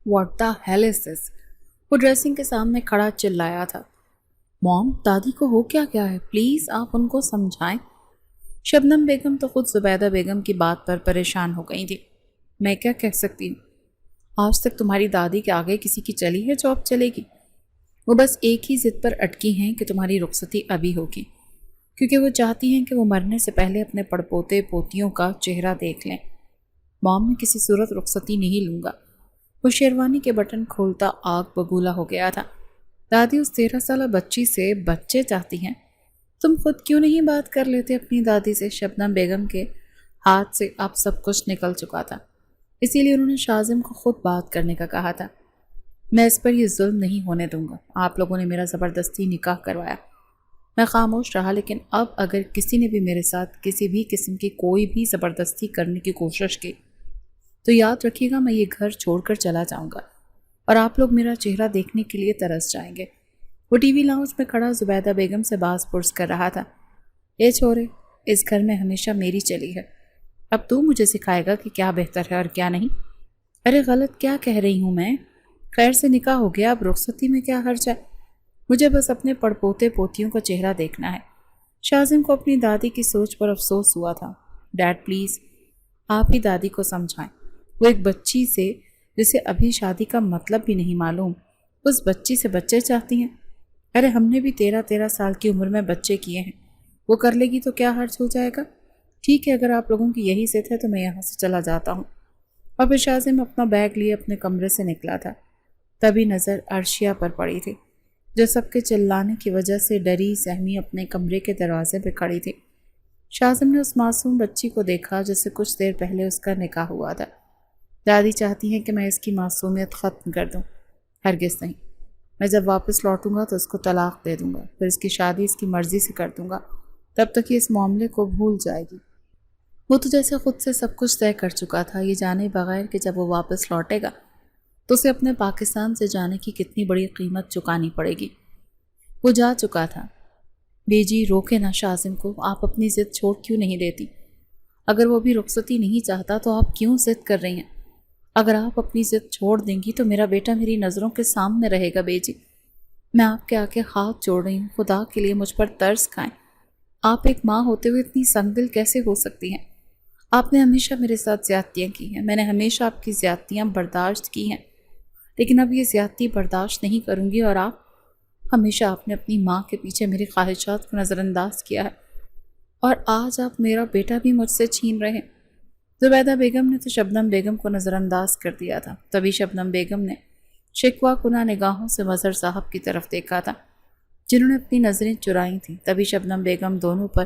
What the hell is this? وہ dressing کے سامنے کھڑا چلایا تھا. مام، دادی کو ہو کیا گیا ہے؟ پلیز آپ ان کو سمجھائیں. شبنم بیگم تو خود زبیدہ بیگم کی بات پر پریشان ہو گئی تھی. میں کیا کہہ سکتی ہوں؟ آج تک تمہاری دادی کے آگے کسی کی چلی ہے جو اب چلے گی؟ وہ بس ایک ہی ضد پر اٹکی ہیں کہ تمہاری رخصتی ابھی ہوگی، کیونکہ وہ چاہتی ہیں کہ وہ مرنے سے پہلے اپنے پڑپوتے پوتیوں کا چہرہ دیکھ لیں. مام، میں کسی صورت رخصتی نہیں لوں گا. وہ شیروانی کے بٹن کھولتا آگ بگولا ہو گیا تھا. دادی اس 13 سالہ بچی سے بچے چاہتی ہیں؟ تم خود کیوں نہیں بات کر لیتے اپنی دادی سے؟ شبنم بیگم کے ہاتھ سے اب سب کچھ نکل چکا تھا، اسی لیے انہوں نے شازم کو خود بات کرنے کا کہا تھا. میں اس پر یہ ظلم نہیں ہونے دوں گا. آپ لوگوں نے میرا زبردستی نکاح کروایا. میں خاموش رہا، لیکن اب اگر کسی نے بھی میرے ساتھ کسی بھی قسم کی کوئی بھی زبردستی کرنے کی کوشش کی تو یاد رکھیے گا، میں یہ گھر چھوڑ کر چلا جاؤں گا اور آپ لوگ میرا چہرہ دیکھنے کے لیے ترس جائیں گے. وہ ٹی وی لاؤنج میں کھڑا زبیدہ بیگم سے باز پرس کر رہا تھا. اے چھورے، اس گھر میں ہمیشہ میری چلی ہے، اب تو مجھے سکھائے گا کہ کیا بہتر ہے اور کیا نہیں. ارے غلط کیا کہہ رہی ہوں میں؟ خیر سے نکاح ہو گیا، اب رخصتی میں کیا حرج ہے؟ مجھے بس اپنے پڑپوتے پوتیوں کا چہرہ دیکھنا ہے. شازم کو اپنی دادی کی سوچ پر افسوس ہوا تھا. ڈیڈ پلیز، آپ ہی دادی کو سمجھائیں. وہ ایک بچی سے جسے ابھی شادی کا مطلب بھی نہیں معلوم، اس بچی سے بچے چاہتی ہیں. ارے ہم نے بھی 13 سال کی عمر میں بچے کیے ہیں، وہ کر لے گی تو کیا حرج ہو جائے گا؟ ٹھیک ہے، اگر آپ لوگوں کی یہی ضد ہے تو میں یہاں سے چلا جاتا ہوں. اور پھر شازم اپنا بیگ لیے اپنے کمرے سے نکلا تھا. تبھی نظر عرشیہ پر پڑی تھی، جو سب کے چلانے کی وجہ سے ڈری سہمی اپنے کمرے کے دروازے پہ کھڑی تھی. شازم نے اس معصوم بچی کو دیکھا جس سے کچھ دیر پہلے اس کا نکاح ہوا تھا. دادی چاہتی ہیں کہ میں اس کی معصومیت ختم کر دوں. ہرگز نہیں. میں جب واپس لوٹوں گا تو اس کو طلاق دے دوں گا، پھر اس کی شادی اس کی مرضی سے کر دوں گا. تب تک یہ اس معاملے کو بھول جائے گی. وہ تو جیسے خود سے سب کچھ طے کر چکا تھا، یہ جانے بغیر کہ جب وہ واپس لوٹے گا تو اسے اپنے پاکستان سے جانے کی کتنی بڑی قیمت چکانی پڑے گی. وہ جا چکا تھا. بیجی روکے نہ شازم کو، آپ اپنی ضد چھوڑ کیوں نہیں دیتی؟ اگر وہ بھی رخصتی نہیں چاہتا تو آپ کیوں ضد کر رہی ہیں؟ اگر آپ اپنی ضد چھوڑ دیں گی تو میرا بیٹا میری نظروں کے سامنے رہے گا. بیجی، میں آپ کے آگے ہاتھ جوڑ رہی ہوں، خدا کے لیے مجھ پر ترس کھائیں. آپ ایک ماں ہوتے ہوئے اتنی سنگ دل کیسے ہو سکتی ہیں؟ آپ نے ہمیشہ میرے ساتھ زیادتیاں کی ہیں، میں نے ہمیشہ آپ کی زیادتیاں برداشت کی ہیں، لیکن اب یہ زیادتی برداشت نہیں کروں گی. اور ہمیشہ آپ نے اپنی ماں کے پیچھے میری خواہشات کو نظر انداز کیا ہے، اور آج آپ میرا بیٹا بھی مجھ سے چھین رہے ہیں. زبیدہ بیگم نے تو شبنم بیگم کو نظر انداز کر دیا تھا. تبھی شبنم بیگم نے شکوہ کنہ نگاہوں سے مظہر صاحب کی طرف دیکھا تھا، جنہوں نے اپنی نظریں چرائی تھیں. تبھی شبنم بیگم دونوں پر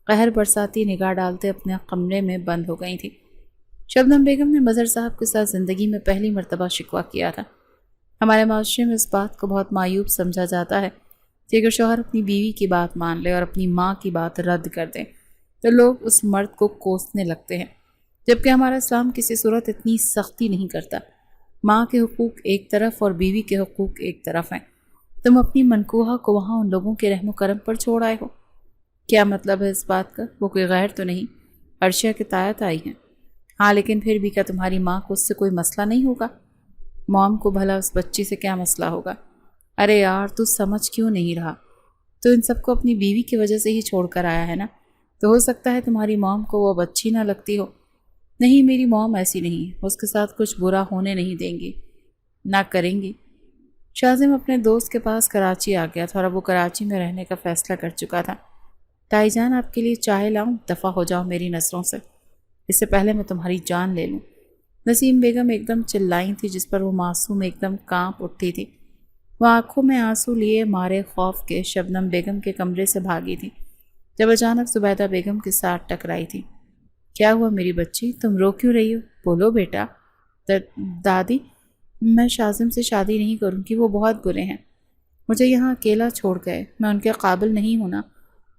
قہر برساتی نگاہ ڈالتے اپنے کمرے میں بند ہو گئی تھی. شبنم بیگم نے مظہر صاحب کے ساتھ زندگی میں پہلی مرتبہ شکوہ کیا تھا. ہمارے معاشرے میں اس بات کو بہت معیوب سمجھا جاتا ہے کہ اگر شوہر اپنی بیوی کی بات مان لے اور اپنی ماں کی بات رد کر دے تو لوگ اس مرد کو کوسنے لگتے ہیں، جبکہ ہمارا اسلام کسی صورت اتنی سختی نہیں کرتا. ماں کے حقوق ایک طرف اور بیوی کے حقوق ایک طرف ہیں. تم اپنی منکوہا کو وہاں ان لوگوں کے رحم و کرم پر چھوڑ آئے ہو. کیا مطلب ہے اس بات کا؟ وہ کوئی غیر تو نہیں، عرشیہ کے تایت آئی ہیں. ہاں، لیکن پھر بھی کیا تمہاری ماں کو اس سے کوئی مسئلہ نہیں ہوگا؟ موم کو بھلا اس بچی سے کیا مسئلہ ہوگا؟ ارے یار، تو سمجھ کیوں نہیں رہا؟ تو ان سب کو اپنی بیوی کی وجہ سے ہی چھوڑ کر آیا ہے نا، تو ہو سکتا ہے تمہاری موم کو وہ بچی نہ لگتی ہو. نہیں، میری موم ایسی نہیں ہے، اس کے ساتھ کچھ برا ہونے نہیں دیں گی، نہ کریں گی. شازم اپنے دوست کے پاس کراچی آ گیا تھا اور اب وہ کراچی میں رہنے کا فیصلہ کر چکا تھا. تائی جان، آپ کے لیے چائے لاؤں؟ دفع ہو جاؤ میری نظروں سے، اس سے پہلے میں تمہاری جان لے لوں. نسیم بیگم ایک دم چلائی تھی، جس پر وہ معصوم ایک دم کانپ اٹھی تھی. وہ آنکھوں میں آنسو لیے مارے خوف کے شبنم بیگم کے کمرے سے بھاگی تھی، جب اچانک زبیدہ بیگم کے ساتھ ٹکرائی تھی. کیا ہوا میری بچی؟ تم رو کیوں رہی ہو؟ بولو بیٹا. دادی، میں شازم سے شادی نہیں کروں گی، وہ بہت برے ہیں، مجھے یہاں اکیلا چھوڑ گئے، میں ان کے قابل نہیں ہونا،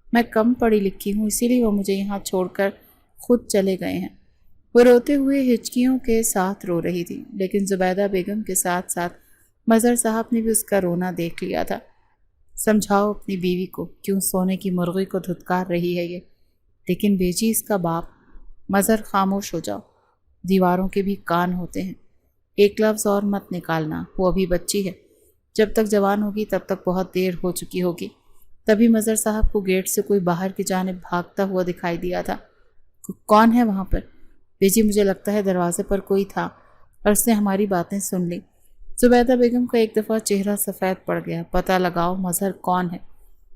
میں کم پڑھی لکھی ہوں، اسی لیے وہ مجھے یہاں چھوڑ کر خود چلے گئے ہیں. وہ روتے ہوئے ہچکیوں کے ساتھ رو رہی تھی، لیکن زبیدہ بیگم کے ساتھ ساتھ مظہر صاحب نے بھی اس کا رونا دیکھ لیا تھا. سمجھاؤ اپنی بیوی کو، کیوں سونے کی مرغی کو دھتکار رہی ہے یہ؟ لیکن بیجی، اس کا باپ. مظہر، خاموش ہو جاؤ، دیواروں کے بھی کان ہوتے ہیں. ایک لفظ اور مت نکالنا، وہ ابھی بچی ہے، جب تک جوان ہوگی تب تک بہت دیر ہو چکی ہوگی۔ تبھی مظہر صاحب کو گیٹ سے کوئی باہر کی جانب بھاگتا ہوا دکھائی دیا تھا۔ کون ہے وہاں پر؟ بیجی مجھے لگتا ہے دروازے پر کوئی تھا اور اس نے ہماری باتیں سن لی۔ زبیدہ بیگم کا ایک دفعہ چہرہ سفید پڑ گیا۔ پتہ لگاؤ مظہر کون ہے،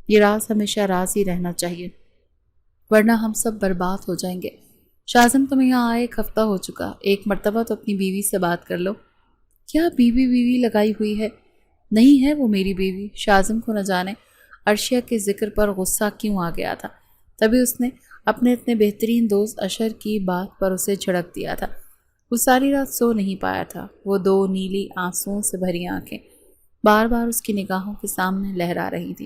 یہ راز ہمیشہ راز ہی رہنا چاہیے، ورنہ ہم سب برباد ہو جائیں گے۔ شاذم تم یہاں آئے 1 ہفتہ ہو چکا، ایک مرتبہ تو اپنی بیوی سے بات کر لو۔ کیا بیوی لگائی ہوئی ہے؟ نہیں ہے وہ میری بیوی۔ شاذم کو نہ جانے عرشیہ کے ذکر پر غصہ کیوں آ گیا تھا، تبھی اس نے اپنے اتنے بہترین دوست اشر کی بات پر اسے جھڑک دیا تھا۔ وہ ساری رات سو نہیں پایا تھا۔ وہ 2 نیلی آنسوؤں سے بھری آنکھیں بار بار اس کی نگاہوں کے سامنے لہرا رہی تھی۔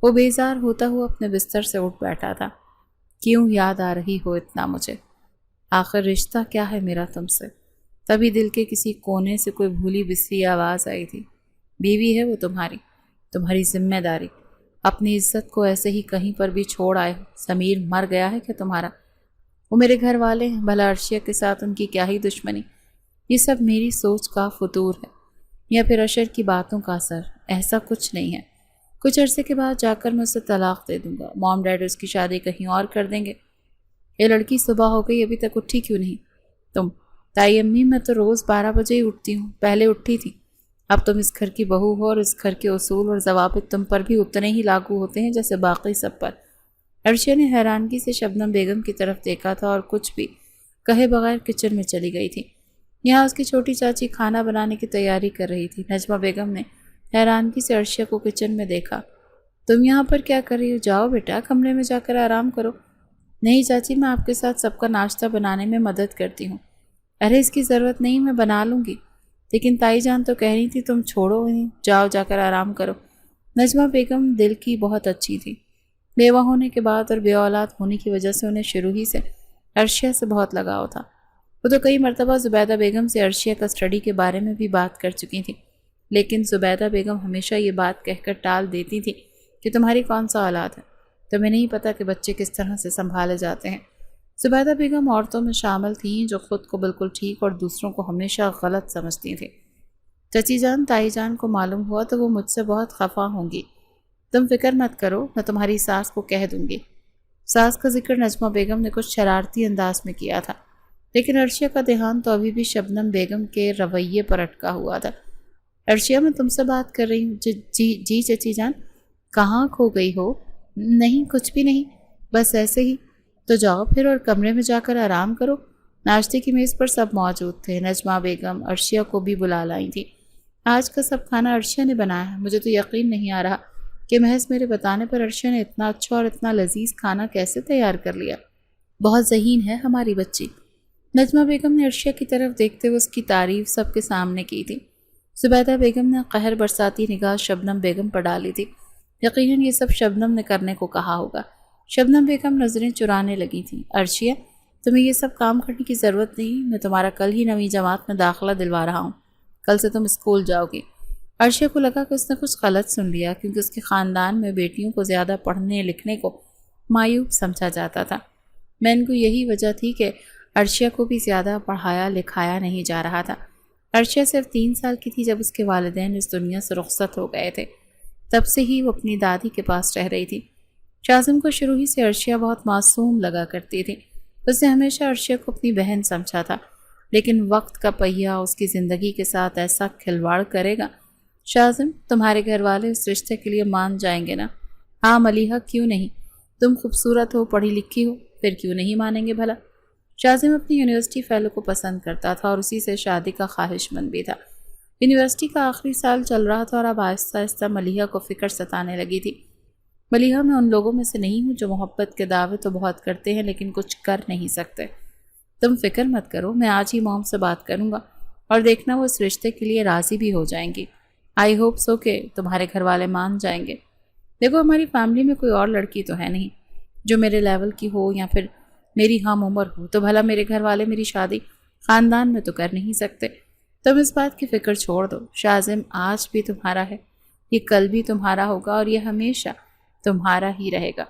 وہ بیزار ہوتا ہوا اپنے بستر سے اٹھ بیٹھا تھا۔ کیوں یاد آ رہی ہو اتنا مجھے؟ آخر رشتہ کیا ہے میرا تم سے؟ تبھی دل کے کسی کونے سے کوئی بھولی بسری آواز آئی تھی۔ بیوی ہے وہ تمہاری ذمہ داری۔ اپنی عزت کو ایسے ہی کہیں پر بھی چھوڑ آئے ہو۔ ضمیر مر گیا ہے کہ تمہارا؟ وہ میرے گھر والے ہیں، بھلا عرشیہ کے ساتھ ان کی کیا ہی دشمنی؟ یہ سب میری سوچ کا فطور ہے یا پھر اشر کی باتوں کا اثر؟ ایسا کچھ نہیں ہے۔ کچھ عرصے کے بعد جا کر میں اسے طلاق دے دوں گا۔ مام ڈیڈ اس کی شادی کہیں اور کر دیں گے۔ یہ لڑکی صبح ہو گئی ابھی تک اٹھی کیوں نہیں؟ تم؟ تائی امی میں تو روز 12 بجے ہی اٹھتی ہوں، پہلے اٹھتی تھی۔ اب تم اس گھر کی بہو ہو اور اس گھر کے اصول اور ضوابط تم پر بھی اتنے ہی لاگو ہوتے ہیں جیسے باقی سب پر۔ عرشیہ نے حیرانگی سے شبنم بیگم کی طرف دیکھا تھا اور کچھ بھی کہے بغیر کچن میں چلی گئی تھی۔ یہاں اس کی چھوٹی چاچی کھانا بنانے کی تیاری کر رہی تھی۔ نجمہ بیگم نے حیرانگی سے عرشیہ کو کچن میں دیکھا۔ تم یہاں پر کیا کر رہی ہو؟ جاؤ بیٹا کمرے میں جا کر آرام کرو۔ نہیں چاچی، میں آپ کے ساتھ سب کا ناشتہ بنانے میں مدد کرتی ہوں۔ ارے اس کی ضرورت نہیں، میں بنا لوں گی۔ لیکن تائی جان تو کہہ رہی تھی تم چھوڑو انہیں، جاؤ جا کر آرام کرو۔ نجمہ بیگم دل کی بہت اچھی تھی۔ بیوہ ہونے کے بعد اور بے اولاد ہونے کی وجہ سے انہیں شروع ہی سے عرشیہ سے بہت لگاؤ تھا۔ وہ تو کئی مرتبہ زبیدہ بیگم سے عرشیہ کا اسٹڈی کے بارے میں بھی بات کر چکی تھی، لیکن زبیدہ بیگم ہمیشہ یہ بات کہہ کر ٹال دیتی تھی کہ تمہاری کون سا اولاد ہے، تمہیں نہیں پتہ کہ بچے کس طرح سے سنبھالے جاتے ہیں۔ زبیدہ بیگم عورتوں میں شامل تھیں جو خود کو بالکل ٹھیک اور دوسروں کو ہمیشہ غلط سمجھتی تھیں۔ چچی جان تائی جان کو معلوم ہوا تو وہ مجھ سے بہت خفا ہوں گی۔ تم فکر مت کرو، میں تمہاری ساس کو کہہ دوں گی۔ ساس کا ذکر نجمہ بیگم نے کچھ شرارتی انداز میں کیا تھا، لیکن عرشیہ کا دھیان تو ابھی بھی شبنم بیگم کے رویے پر اٹکا ہوا تھا۔ عرشیہ میں تم سے بات کر رہی ہوں۔ جی چچی جان۔ کہاں کھو گئی ہو؟ نہیں کچھ بھی نہیں، بس ایسے ہی۔ تو جاؤ پھر اور کمرے میں جا کر آرام کرو۔ ناشتے کی میز پر سب موجود تھے۔ نجمہ بیگم عرشیہ کو بھی بلا لائی تھی۔ آج کا سب کھانا عرشیہ نے بنایا ہے۔ مجھے تو یقین نہیں آ رہا کہ محض میرے بتانے پر عرشیہ نے اتنا اچھا اور اتنا لذیذ کھانا کیسے تیار کر لیا۔ بہت ذہین ہے ہماری بچی۔ نجمہ بیگم نے عرشیہ کی طرف دیکھتے ہوئے اس کی تعریف سب کے سامنے کی تھی۔ زبیدہ بیگم نے قہر برساتی نگاہ شبنم بیگم پر ڈالی تھی۔ یقیناً یہ سب شبنم نے کرنے کو کہا ہوگا۔ شبنم بیگم نظریں چرانے لگی تھیں۔ عرشیہ تمہیں یہ سب کام کرنے کی ضرورت نہیں، میں تمہارا کل ہی 9ویں جماعت میں داخلہ دلوا رہا ہوں، کل سے تم اسکول جاؤ گی۔ عرشیہ کو لگا کہ اس نے کچھ غلط سن لیا، کیونکہ اس کے خاندان میں بیٹیوں کو زیادہ پڑھنے لکھنے کو معیوب سمجھا جاتا تھا۔ مین کو یہی وجہ تھی کہ عرشیہ کو بھی زیادہ پڑھایا لکھایا نہیں جا رہا تھا۔ عرشیہ صرف 3 سال کی تھی جب اس کے والدین اس دنیا سے رخصت ہو گئے تھے۔ تب سے ہی وہ اپنی دادی کے پاس رہ رہی تھی۔ شاذم کو شروع ہی سے عرشیہ بہت معصوم لگا کرتی تھی۔ اس نے ہمیشہ عرشیہ کو اپنی بہن سمجھا تھا، لیکن وقت کا پہیہ اس کی زندگی کے ساتھ ایسا کھلواڑ کرے گا۔ شاذم تمہارے گھر والے اس رشتے کے لیے مان جائیں گے نا؟ ہاں ملیحہ کیوں نہیں، تم خوبصورت ہو، پڑھی لکھی ہو، پھر کیوں نہیں مانیں گے بھلا؟ شاذم اپنی یونیورسٹی فیلو کو پسند کرتا تھا اور اسی سے شادی کا خواہش مند بھی تھا۔ یونیورسٹی کا آخری سال چل رہا تھا اور اب آہستہ آہستہ ملیحہ کو فکر ستانے لگی تھی۔ ملیحہ میں ان لوگوں میں سے نہیں ہوں جو محبت کے دعوے تو بہت کرتے ہیں لیکن کچھ کر نہیں سکتے۔ تم فکر مت کرو، میں آج ہی موم سے بات کروں گا اور دیکھنا وہ اس رشتے کے لیے راضی بھی ہو جائیں گی۔ آئی ہوپ سو کہ تمہارے گھر والے مان جائیں گے۔ دیکھو ہماری فیملی میں کوئی اور لڑکی تو ہے نہیں جو میرے لیول کی ہو یا پھر میری ہم عمر ہو، تو بھلا میرے گھر والے میری شادی خاندان میں تو کر نہیں سکتے۔ تم اس بات کی فکر چھوڑ دو۔ شاذم آج بھی تمہارا ہے، یہ کل بھی تمہارا ہوگا اور یہ ہمیشہ تمہارا ہی رہے گا۔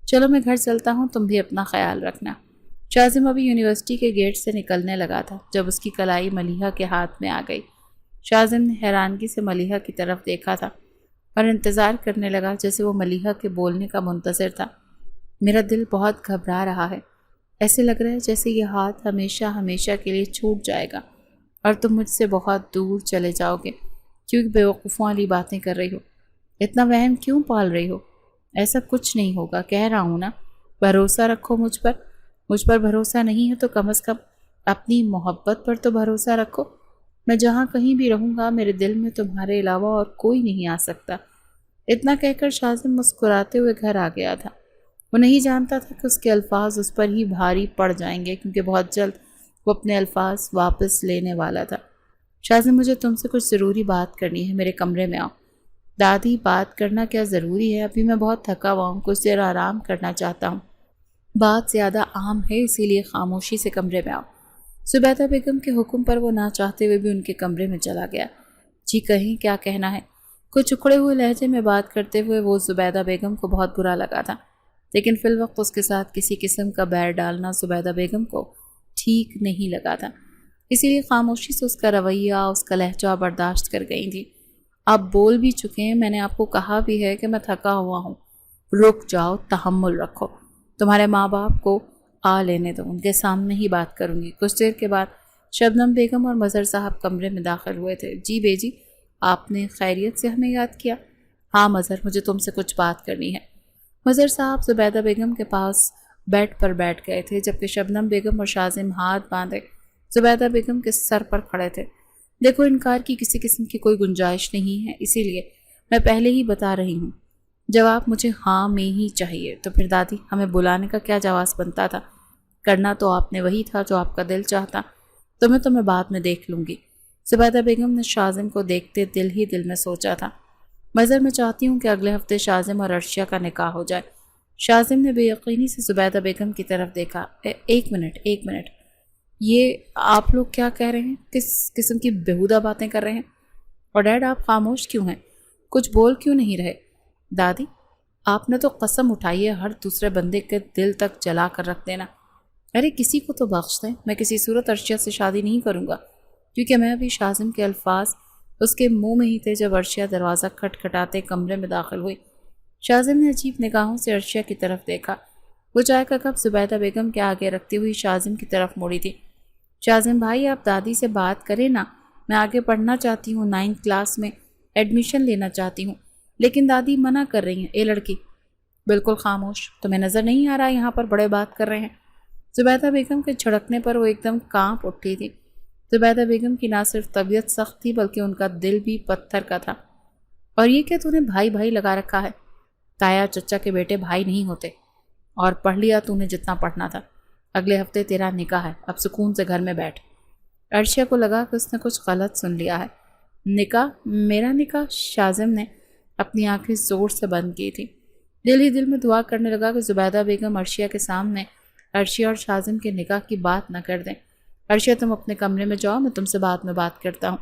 چلو میں گھر چلتا ہوں، تم بھی اپنا خیال رکھنا۔ شازم ابھی یونیورسٹی کے گیٹ سے نکلنے لگا تھا جب اس کی کلائی ملیحہ کے ہاتھ میں آ گئی۔ شازم نے حیرانگی سے ملیحہ کی طرف دیکھا تھا اور انتظار کرنے لگا جیسے وہ ملیحہ کے بولنے کا منتظر تھا۔ میرا دل بہت گھبرا رہا ہے، ایسے لگ رہا ہے جیسے یہ ہاتھ ہمیشہ ہمیشہ کے لیے چھوٹ جائے گا اور تم مجھ سے بہت دور چلے جاؤ گے کیونکہ بیوقوفوں والی باتیں کر رہی ہو۔ اتنا وہم کیوں پال رہی ہو؟ ایسا کچھ نہیں ہوگا، کہہ رہا ہوں نا، بھروسہ رکھو مجھ پر۔ مجھ پر بھروسہ نہیں ہے تو کم از کم اپنی محبت پر تو بھروسہ رکھو۔ میں جہاں کہیں بھی رہوں گا میرے دل میں تمہارے علاوہ اور کوئی نہیں آ سکتا۔ اتنا کہہ کر شازم مسکراتے ہوئے گھر آ گیا تھا۔ وہ نہیں جانتا تھا کہ اس کے الفاظ اس پر ہی بھاری پڑ جائیں گے کیونکہ بہت جلد وہ اپنے الفاظ واپس لینے والا تھا۔ شازم، مجھے تم سے کچھ ضروری بات کرنی ہے، میرے کمرے میں آؤ۔ دادی، بات کرنا کیا ضروری ہے؟ ابھی میں بہت تھکا ہوا ہوں، کچھ دیر آرام کرنا چاہتا ہوں۔ بات زیادہ عام ہے اسی لیے خاموشی سے کمرے میں آؤ۔ زبیدہ بیگم کے حکم پر وہ نہ چاہتے ہوئے بھی ان کے کمرے میں چلا گیا۔ جی کہیں، کیا کہنا ہے؟ کچھ اکھڑے ہوئے لہجے میں بات کرتے ہوئے وہ زبیدہ بیگم کو بہت برا لگا تھا، لیکن فی الوقت اس کے ساتھ کسی قسم کا بیر ڈالنا زبیدہ بیگم کو ٹھیک نہیں لگا تھا، اسی لیے خاموشی سے اس کا رویہ، اس کا لہجہ برداشت کر گئی تھی۔ آپ بول بھی چکے ہیں، میں نے آپ کو کہا بھی ہے کہ میں تھکا ہوا ہوں، رک جاؤ، تحمل رکھو۔ تمہارے ماں باپ کو آ لینے دو، ان کے سامنے ہی بات کروں گی۔ کچھ دیر کے بعد شبنم بیگم اور مظہر صاحب کمرے میں داخل ہوئے تھے۔ جی بیجی، آپ نے خیریت سے ہمیں یاد کیا؟ ہاں مظہر، مجھے تم سے کچھ بات کرنی ہے۔ مظہر صاحب زبیدہ بیگم کے پاس بیڈ پر بیٹھ گئے تھے جبکہ شبنم بیگم اور شازم ہاتھ باندھے زبیدہ بیگم کے سر پر کھڑے تھے۔ دیکھو، انکار کی کسی قسم کی کوئی گنجائش نہیں ہے، اسی لیے میں پہلے ہی بتا رہی ہوں، جواب مجھے ہاں میں ہی چاہیے۔ تو پھر دادی، ہمیں بلانے کا کیا جواز بنتا تھا؟ کرنا تو آپ نے وہی تھا جو آپ کا دل چاہتا، تو میں بعد میں دیکھ لوں گی۔ زبیدہ بیگم نے شازم کو دیکھتے دل ہی دل میں سوچا تھا، مظہر میں چاہتی ہوں کہ اگلے ہفتے شازم اور عرشیہ کا نکاح ہو جائے۔ شازم نے بے یقینی سے زبیدہ بیگم کی طرف دیکھا۔ ایک منٹ، یہ آپ لوگ کیا کہہ رہے ہیں؟ کس قسم کی بیہودہ باتیں کر رہے ہیں؟ اور ڈیڈ، آپ خاموش کیوں ہیں؟ کچھ بول کیوں نہیں رہے؟ دادی، آپ نے تو قسم اٹھائی ہے ہر دوسرے بندے کے دل تک جلا کر رکھ دینا۔ ارے کسی کو تو بخش دیں، میں کسی صورت عرشیہ سے شادی نہیں کروں گا، کیونکہ میں ابھی شازم کے الفاظ اس کے منہ میں ہی تھے جب عرشیہ دروازہ کھٹکھٹاتے کمرے میں داخل ہوئی۔ شازم نے عجیب نگاہوں سے عرشیہ کی طرف دیکھا۔ وہ چائے کا کپ زبیدہ بیگم کے آگے رکھتی ہوئی شازم کی طرف موڑی تھی۔ شازم بھائی، آپ دادی سے بات کریں نا، میں آگے پڑھنا چاہتی ہوں، 9th کلاس میں ایڈمیشن لینا چاہتی ہوں، لیکن دادی منع کر رہی ہیں۔ اے لڑکی، بالکل خاموش، تمہیں نظر نہیں آ رہا یہاں پر بڑے بات کر رہے ہیں؟ زبیدہ بیگم کے جھڑکنے پر وہ ایک دم کانپ اٹھی تھی۔ زبیدہ بیگم کی نہ صرف طبیعت سخت تھی بلکہ ان کا دل بھی پتھر کا تھا۔ اور یہ کہ تو نے بھائی بھائی لگا رکھا ہے؟ تایا چچا کے بیٹے بھائی نہیں ہوتے۔ اور پڑھ لیا تو نے جتنا پڑھنا تھا، اگلے ہفتے تیرا نکاح ہے، اب سکون سے گھر میں بیٹھ۔ عرشیہ کو لگا کہ اس نے کچھ غلط سن لیا ہے۔ نکاح؟ میرا نکاح؟ شازم نے اپنی آنکھیں زور سے بند کی تھی۔ دل ہی دل میں دعا کرنے لگا کہ زبیدہ بیگم عرشیہ کے سامنے عرشیہ اور شازم کے نکاح کی بات نہ کر دیں۔ عرشیہ، تم اپنے کمرے میں جاؤ، میں تم سے بعد میں بات کرتا ہوں۔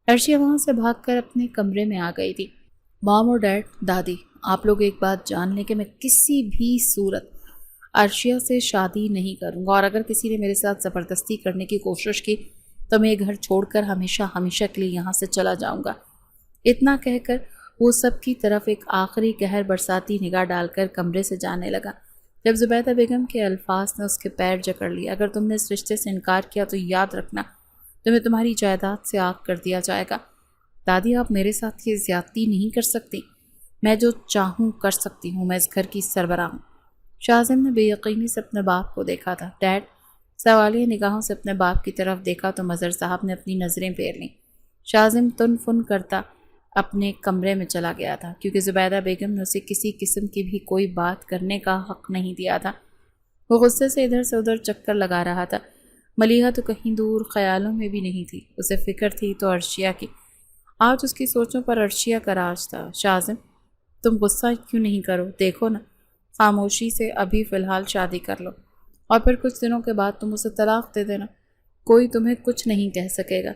عرشیہ وہاں سے بھاگ کر اپنے کمرے میں آ گئی تھی۔ مام اور ڈیڈ، دادی، آپ لوگ ایک بات جان لیں کہ میں کسی بھی صورت عرشیہ سے شادی نہیں کروں گا، اور اگر کسی نے میرے ساتھ زبردستی کرنے کی کوشش کی تو میں یہ گھر چھوڑ کر ہمیشہ ہمیشہ کے لیے یہاں سے چلا جاؤں گا۔ اتنا کہہ کر وہ سب کی طرف ایک آخری قہر برساتی نگاہ ڈال کر کمرے سے جانے لگا۔ جب زبیدہ بیگم کے الفاظ نے اس کے پیر جکڑ لیے، اگر تم نے اس رشتے سے انکار کیا تو یاد رکھنا تمہیں تمہاری جائیداد سے آگ کر دیا جائے گا۔ دادی، آپ میرے ساتھ یہ زیادتی نہیں کر سکتی، میں جو چاہوں کر سکتی ہوں، میں اس گھر کی سربراہ ہوں۔ شازم نے بے یقینی سے اپنے باپ کو دیکھا تھا۔ ڈیڈ، سوالیہ نگاہوں سے اپنے باپ کی طرف دیکھا تو مظہر صاحب نے اپنی نظریں پھیر لیں۔ شازم تن فن کرتا اپنے کمرے میں چلا گیا تھا کیونکہ زبیدہ بیگم نے اسے کسی قسم کی بھی کوئی بات کرنے کا حق نہیں دیا تھا۔ وہ غصے سے ادھر سے ادھر چکر لگا رہا تھا۔ ملیحہ تو کہیں دور خیالوں میں بھی نہیں تھی، اسے فکر تھی تو عرشیہ کی۔ آج اس کی سوچوں پر عرشیہ کا راج تھا۔ شازم، تم غصہ کیوں نہیں کرو؟ دیکھو نا، خاموشی سے ابھی فی الحال شادی کر لو اور پھر کچھ دنوں کے بعد تم اسے طلاق دے دینا، کوئی تمہیں کچھ نہیں کہہ سکے گا۔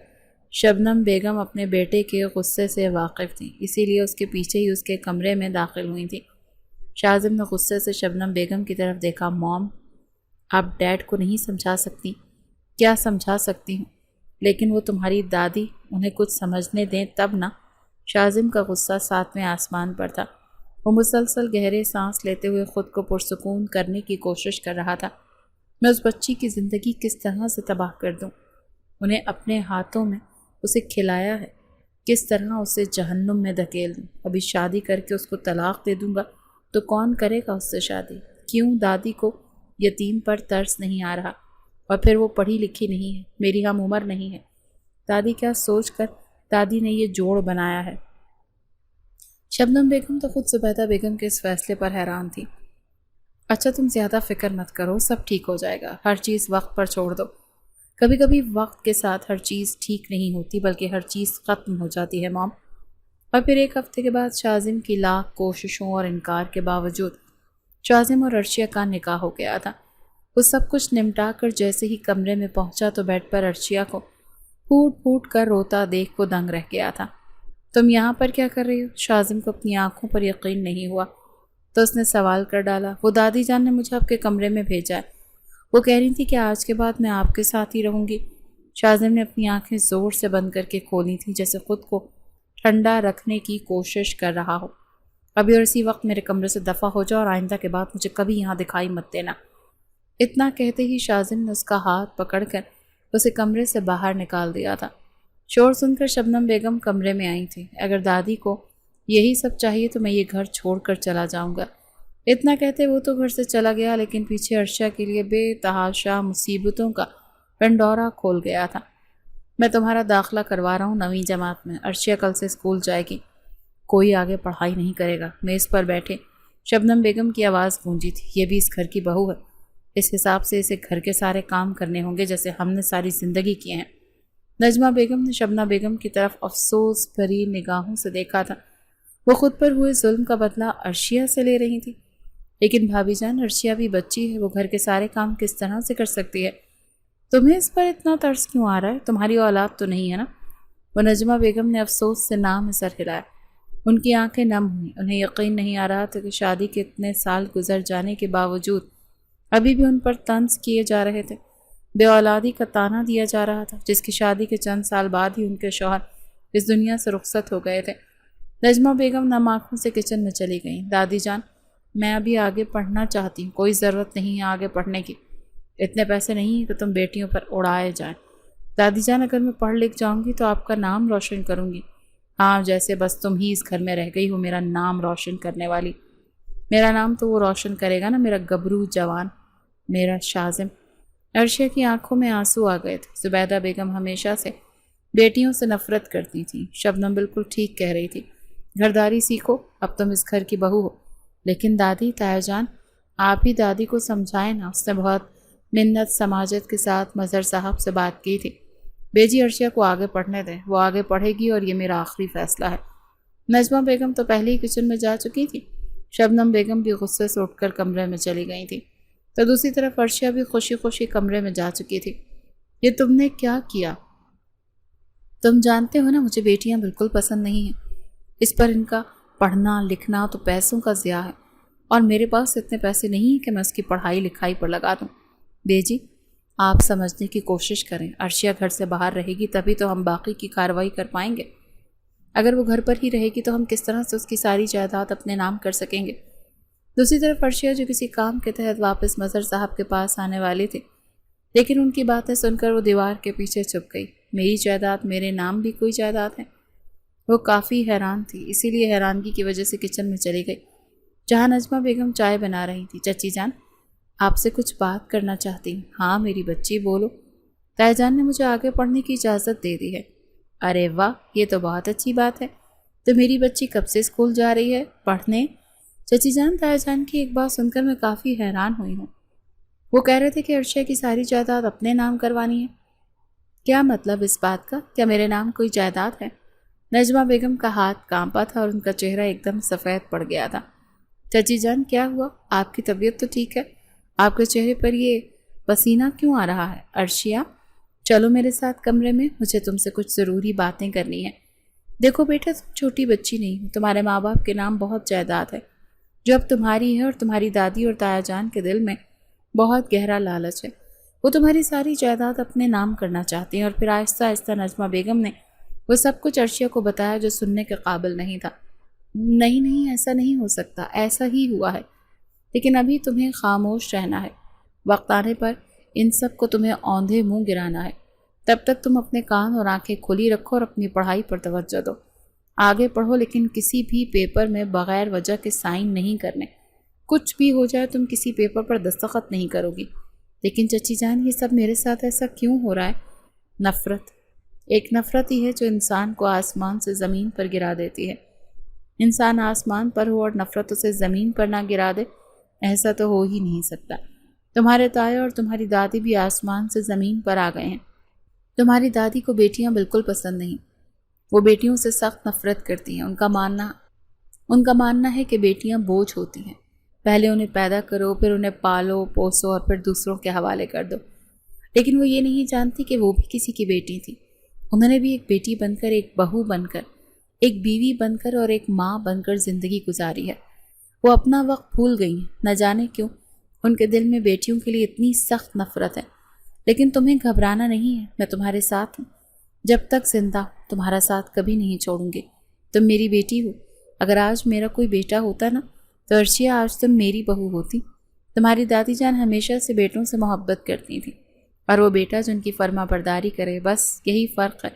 شبنم بیگم اپنے بیٹے کے غصے سے واقف تھیں، اسی لیے اس کے پیچھے ہی اس کے کمرے میں داخل ہوئی تھیں۔ شازم نے غصے سے شبنم بیگم کی طرف دیکھا۔ موم، آپ ڈیڈ کو نہیں سمجھا سکتی؟ کیا سمجھا سکتی ہوں، لیکن وہ تمہاری دادی، انہیں کچھ سمجھنے دیں تب نا۔ شاذم کا غصہ ساتویں آسمان پر تھا۔ وہ مسلسل گہرے سانس لیتے ہوئے خود کو پرسکون کرنے کی کوشش کر رہا تھا۔ میں اس بچی کی زندگی کس طرح سے تباہ کر دوں؟ انہیں اپنے ہاتھوں میں اسے کھلایا ہے، کس طرح اسے جہنم میں دھکیل دوں؟ ابھی شادی کر کے اس کو طلاق دے دوں گا تو کون کرے گا اس سے شادی؟ کیوں دادی کو یتیم پر ترس نہیں آ رہا؟ اور پھر وہ پڑھی لکھی نہیں ہے، میری ہم عمر نہیں ہے۔ دادی کیا سوچ کر دادی نے یہ جوڑ بنایا ہے؟ شبنم بیگم تو خود زبیدہ بیگم کے اس فیصلے پر حیران تھی۔ اچھا تم زیادہ فکر مت کرو، سب ٹھیک ہو جائے گا، ہر چیز وقت پر چھوڑ دو۔ کبھی کبھی وقت کے ساتھ ہر چیز ٹھیک نہیں ہوتی بلکہ ہر چیز ختم ہو جاتی ہے مام۔ اور پھر ایک ہفتے کے بعد شاذم کی لاکھ کوششوں اور انکار کے باوجود شاذم اور عرشیہ کا نکاح ہو گیا تھا۔ وہ سب کچھ نمٹا کر جیسے ہی کمرے میں پہنچا تو بیڈ پر عرشیہ کو پھوٹ پھوٹ کر روتا دیکھ کو دنگ رہ گیا تھا۔ تم یہاں پر کیا کر رہی ہو؟ شاذم کو اپنی آنکھوں پر یقین نہیں ہوا تو اس نے سوال کر ڈالا۔ وہ دادی جان نے مجھے آپ کے کمرے میں بھیجا ہے، وہ کہہ رہی تھی کہ آج کے بعد میں آپ کے ساتھ ہی رہوں گی۔ شاذم نے اپنی آنکھیں زور سے بند کر کے کھولی تھیں جیسے خود کو ٹھنڈا رکھنے کی کوشش کر رہا ہو۔ ابھی اور اسی وقت میرے کمرے سے دفع ہو جاؤ اور آئندہ کے بعد مجھے کبھی یہاں دکھائی مت دینا۔ اتنا کہتے ہی شاذم نے اس کا ہاتھ پکڑ کر اسے کمرے سے باہر نکال دیا تھا۔ شور سن کر شبنم بیگم کمرے میں آئی تھی۔ اگر دادی کو یہی سب چاہیے تو میں یہ گھر چھوڑ کر چلا جاؤں گا۔ اتنا کہتے وہ تو گھر سے چلا گیا، لیکن پیچھے عرشیہ کے لیے بے تحاشا مصیبتوں کا پنڈورا کھول گیا تھا۔ میں تمہارا داخلہ کروا رہا ہوں 9ویں جماعت میں۔ عرشیہ کل سے اسکول جائے گی، کوئی آگے پڑھائی نہیں کرے گا۔ میز پر بیٹھے شبنم بیگم کی آواز گونجی تھی۔ یہ بھی اس گھر کی بہو ہے، اس حساب سے اسے گھر کے سارے کام کرنے ہوں گے جیسے ہم نے ساری زندگی کیے ہیں۔ نجمہ بیگم نے شبنم بیگم کی طرف افسوس بھری نگاہوں سے دیکھا تھا۔ وہ خود پر ہوئے ظلم کا بدلہ عرشیہ سے لے رہی تھی۔ لیکن بھابھی جان، عرشیہ بھی بچی ہے، وہ گھر کے سارے کام کس طرح سے کر سکتی ہے؟ تمہیں اس پر اتنا ترس کیوں آ رہا ہے؟ تمہاری اولاد تو نہیں ہے نا؟ وہ نجمہ بیگم نے افسوس سے نام میں سر ہلایا۔ ان کی آنکھیں نم ہوئیں۔ انہیں یقین نہیں آ رہا تھا کہ شادی کے اتنے سال گزر جانے کے باوجود ابھی بھی ان پر طنز کیے جا رہے تھے، بے اولادی کا طعنہ دیا جا رہا تھا، جس کی شادی کے چند سال بعد ہی ان کے شوہر اس دنیا سے رخصت ہو گئے تھے۔ نجمہ بیگم نم آنکھوں سے کچن میں چلی گئیں۔ دادی جان، میں ابھی آگے پڑھنا چاہتی ہوں، کوئی ضرورت نہیں ہے آگے پڑھنے کی، اتنے پیسے نہیں ہیں کہ تم بیٹیوں پر اڑائے جائیں۔ دادی جان، اگر میں پڑھ لکھ جاؤں گی تو آپ کا نام روشن کروں گی۔ ہاں، جیسے بس تم ہی اس گھر میں رہ گئی ہو میرا نام روشن کرنے والی۔ میرا نام تو وہ روشن کرے گا نا، میرا گبرو جوان، میرا شاذم۔ عرشیہ کی آنکھوں میں آنسو آ گئے تھے۔ زبیدہ بیگم ہمیشہ سے بیٹیوں سے نفرت کرتی تھی۔ شبنم بالکل ٹھیک کہہ رہی تھی، گھرداری سیکھو، اب تم اس گھر کی بہو ہو۔ لیکن دادی، تایا جان، آپ ہی دادی کو سمجھائیں نا۔ اس نے بہت منت سماجت کے ساتھ مظہر صاحب سے بات کی تھی۔ بیجی، عرشیہ کو آگے پڑھنے دیں، وہ آگے پڑھے گی اور یہ میرا آخری فیصلہ ہے۔ نجمہ بیگم تو پہلے ہی کچن میں جا چکی تھی۔ شبنم بیگم بھی غصے سے اٹھ کر کمرے میں چلی گئی تھی، تو دوسری طرف عرشیہ بھی خوشی خوشی کمرے میں جا چکی تھی۔ یہ تم نے کیا کیا؟ تم جانتے ہو نا مجھے بیٹیاں بالکل پسند نہیں ہیں۔ اس پر ان کا پڑھنا لکھنا تو پیسوں کا ضیاع ہے، اور میرے پاس اتنے پیسے نہیں ہیں کہ میں اس کی پڑھائی لکھائی پر لگا دوں۔ بیجی، آپ سمجھنے کی کوشش کریں، عرشیہ گھر سے باہر رہے گی تبھی تو ہم باقی کی کارروائی کر پائیں گے۔ اگر وہ گھر پر ہی رہے گی تو ہم کس طرح سے اس کی ساری جائیداد اپنے نام کر سکیں گے؟ دوسری طرف عرشیہ جو کسی کام کے تحت واپس مظہر صاحب کے پاس آنے والی تھی، لیکن ان کی باتیں سن کر وہ دیوار کے پیچھے چھپ گئی۔ میری جائیداد، میرے نام بھی کوئی جائیداد ہے؟ وہ کافی حیران تھی، اسی لیے حیرانگی کی وجہ سے کچن میں چلی گئی جہاں نجمہ بیگم چائے بنا رہی تھی۔ چچی جان، آپ سے کچھ بات کرنا چاہتی ہوں۔ ہاں میری بچی، بولو۔ تایا جان نے مجھے آگے پڑھنے کی اجازت دے دی ہے۔ ارے واہ، یہ تو بہت اچھی بات ہے۔ تو میری بچی کب سے اسکول جا رہی ہے پڑھنے؟ چچی جان، تایا جان کی ایک بات سن کر میں کافی حیران ہوئی ہوں۔ وہ کہہ رہے تھے کہ عرشیہ کی ساری جائیداد اپنے نام کروانی ہے۔ کیا مطلب اس بات کا؟ کیا میرے نام کوئی جائیداد ہے؟ نجمہ بیگم کا ہاتھ کانپا تھا اور ان کا چہرہ ایک دم سفید پڑ گیا تھا۔ چچی جان، کیا ہوا؟ آپ کی طبیعت تو ٹھیک ہے، آپ کے چہرے پر یہ پسینہ کیوں آ رہا ہے؟ عرشیہ، چلو میرے ساتھ کمرے میں، مجھے تم سے کچھ ضروری باتیں کرنی ہیں۔ دیکھو بیٹا، تم چھوٹی بچی نہیں ہو، تمہارے ماں باپ کے نام بہت جائیداد ہے جو اب تمہاری ہے، اور تمہاری دادی اور تایا جان کے دل میں بہت گہرا لالچ ہے۔ وہ تمہاری ساری جائیداد اپنے نام کرنا چاہتی ہیں۔ اور پھر آہستہ آہستہ نجمہ بیگم نے وہ سب کچھ عرشیہ کو بتایا جو سننے کے قابل نہیں تھا۔ نہیں نہیں، ایسا نہیں ہو سکتا، ایسا ہی ہوا ہے، لیکن ابھی تمہیں خاموش رہنا ہے۔ وقت آنے پر ان سب کو تمہیں اوندھے منہ گرانا ہے۔ تب تک تم اپنے کان اور آنکھیں کھلی رکھو اور اپنی پڑھائی پر توجہ دو۔ آگے پڑھو، لیکن کسی بھی پیپر میں بغیر وجہ کے سائن نہیں کرنے۔ کچھ بھی ہو جائے تم کسی پیپر پر دستخط نہیں کرو گی۔ لیکن چچی جان، یہ سب میرے ساتھ ایسا کیوں ہو رہا ہے؟ نفرت، ایک نفرت ہی ہے جو انسان کو آسمان سے زمین پر گرا دیتی ہے۔ انسان آسمان پر ہو اور نفرت اسے زمین پر نہ گرا دے، ایسا تو ہو ہی نہیں سکتا۔ تمہارے تائے اور تمہاری دادی بھی آسمان سے زمین پر آ گئے ہیں۔ تمہاری دادی کو بیٹیاں بالکل پسند نہیں، وہ بیٹیوں سے سخت نفرت کرتی ہیں۔ ان کا ماننا ہے کہ بیٹیاں بوجھ ہوتی ہیں، پہلے انہیں پیدا کرو، پھر انہیں پالو پوسو اور پھر دوسروں کے حوالے کر دو۔ لیکن وہ یہ نہیں جانتی کہ وہ بھی کسی کی بیٹی تھی۔ انہوں نے بھی ایک بیٹی بن کر، ایک بہو بن کر، ایک بیوی بن کر اور ایک ماں بن کر زندگی گزاری ہے۔ وہ اپنا وقت بھول گئی ہیں، نہ جانے کیوں ان کے دل میں بیٹیوں کے لیے اتنی سخت نفرت ہے۔ لیکن تمہیں گھبرانا نہیں ہے، میں تمہارے ساتھ ہوں۔ جب تک زندہ تمہارا ساتھ کبھی نہیں چھوڑوں گی۔ تم میری بیٹی ہو۔ اگر آج میرا کوئی بیٹا ہوتا نا تو عرشیہ آج تم میری بہو ہوتی۔ تمہاری دادی جان ہمیشہ سے بیٹوں سے محبت کرتی تھی، اور وہ بیٹا جو ان کی فرما برداری کرے، بس یہی فرق ہے۔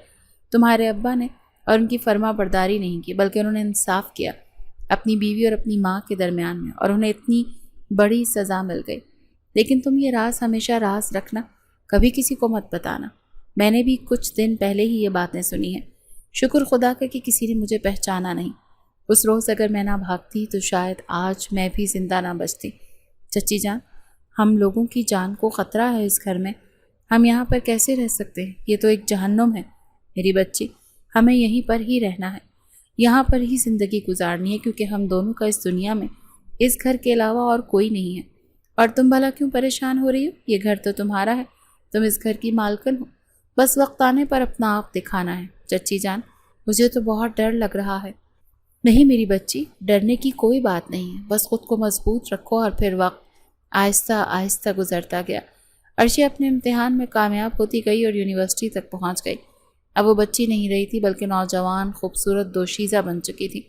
تمہارے ابا نے اور ان کی فرما برداری نہیں کی، بلکہ انہوں نے انصاف کیا اپنی بیوی اور اپنی ماں کے درمیان میں، اور انہیں اتنی بڑی سزا مل گئی۔ لیکن تم یہ راز ہمیشہ راز رکھنا، کبھی کسی کو مت بتانا۔ میں نے بھی کچھ دن پہلے ہی یہ باتیں سنی ہیں۔ شکر خدا کا کہ کسی نے مجھے پہچانا نہیں۔ اس روز اگر میں نہ بھاگتی تو شاید آج میں بھی زندہ نہ بچتی۔ چچی جان، ہم لوگوں کی جان کو خطرہ ہے اس گھر میں۔ ہم یہاں پر کیسے رہ سکتے ہیں؟ یہ تو ایک جہنم ہے میری بچی۔ ہمیں یہیں پر ہی رہنا ہے، یہاں پر ہی زندگی گزارنی ہے، کیونکہ ہم دونوں کا اس دنیا میں اس گھر کے علاوہ اور کوئی نہیں ہے۔ اور تم بھلا کیوں پریشان ہو رہی ہو؟ یہ گھر تو تمہارا ہے، تم اس گھر کی مالکن ہو۔ بس وقت آنے پر اپنا آپ دکھانا ہے۔ چچی جان، مجھے تو بہت ڈر لگ رہا ہے۔ نہیں میری بچی، ڈرنے کی کوئی بات نہیں ہے، بس خود کو مضبوط رکھو۔ اور پھر وقت آہستہ آہستہ گزرتا گیا۔ عرشیہ اپنے امتحان میں کامیاب ہوتی گئی اور یونیورسٹی تک پہنچ گئی۔ اب وہ بچی نہیں رہی تھی، بلکہ نوجوان خوبصورت دوشیزہ بن چکی تھی،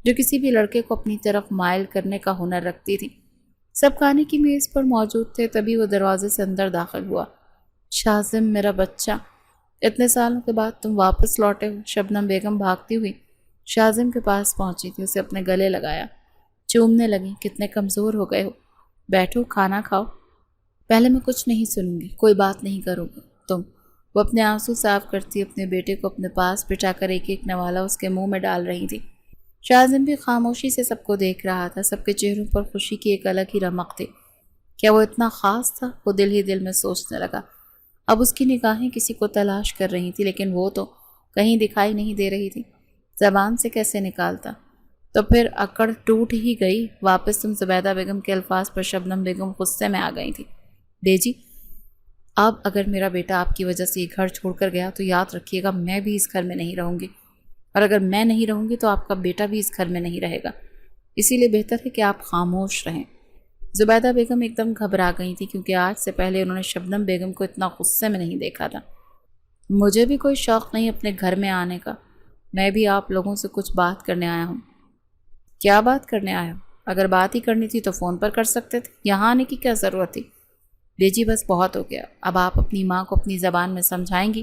جو کسی بھی لڑکے کو اپنی طرف مائل کرنے کا ہنر رکھتی تھی۔ سب کھانے کی میز پر موجود تھے، تبھی وہ دروازے سے اندر داخل ہوا۔ شاذم میرا بچہ، اتنے سالوں کے بعد تم واپس لوٹے ہو۔ شبنم بیگم بھاگتی ہوئی شاذم کے پاس پہنچی تھی، اسے اپنے گلے لگایا، چومنے لگی۔ کتنے کمزور ہو گئے ہو، بیٹھو کھانا کھاؤ۔ پہلے میں کچھ نہیں سنوں گی، کوئی بات نہیں کروں گی تم۔ وہ اپنے آنسو صاف کرتی اپنے بیٹے کو اپنے پاس بٹھا کر ایک ایک نوالا اس کے منہ میں ڈال رہی تھی۔ شاذم بھی خاموشی سے سب کو دیکھ رہا تھا۔ سب کے چہروں پر خوشی کی ایک الگ ہی رمق تھی۔ کیا وہ اتنا خاص تھا؟ وہ دل ہی دل میں سوچنے لگا۔ اب اس کی نگاہیں کسی کو تلاش کر رہی تھی، لیکن وہ تو کہیں دکھائی نہیں دے رہی تھی۔ زبان سے کیسے نکالتا؟ تو پھر اکڑ ٹوٹ ہی گئی۔ واپس تم زبیدہ بیگم کے الفاظ پر شبنم بیگم غصے میں آ گئی تھی۔ بیجی، اب اگر میرا بیٹا آپ کی وجہ سے یہ گھر چھوڑ کر گیا تو یاد رکھیے گا میں بھی اس گھر میں نہیں رہوں گی، اور اگر میں نہیں رہوں گی تو آپ کا بیٹا بھی اس گھر میں نہیں رہے گا۔ اسی لیے بہتر ہے کہ آپ خاموش رہیں۔ زبیدہ بیگم ایک دم گھبرا گئی تھی، کیونکہ آج سے پہلے انہوں نے شبنم بیگم کو اتنا غصے میں نہیں دیکھا تھا۔ مجھے بھی کوئی شوق نہیں اپنے گھر میں آنے کا، میں بھی آپ لوگوں سے کچھ بات کرنے آیا ہوں۔ کیا بات کرنے آیا ہوں؟ اگر بات ہی کرنی تھی تو فون پر کر سکتے تھے، یہاں آنے کی کیا ضرورت تھی؟ بیجی بس بہت ہو گیا، اب آپ اپنی ماں کو اپنی زبان میں سمجھائیں گی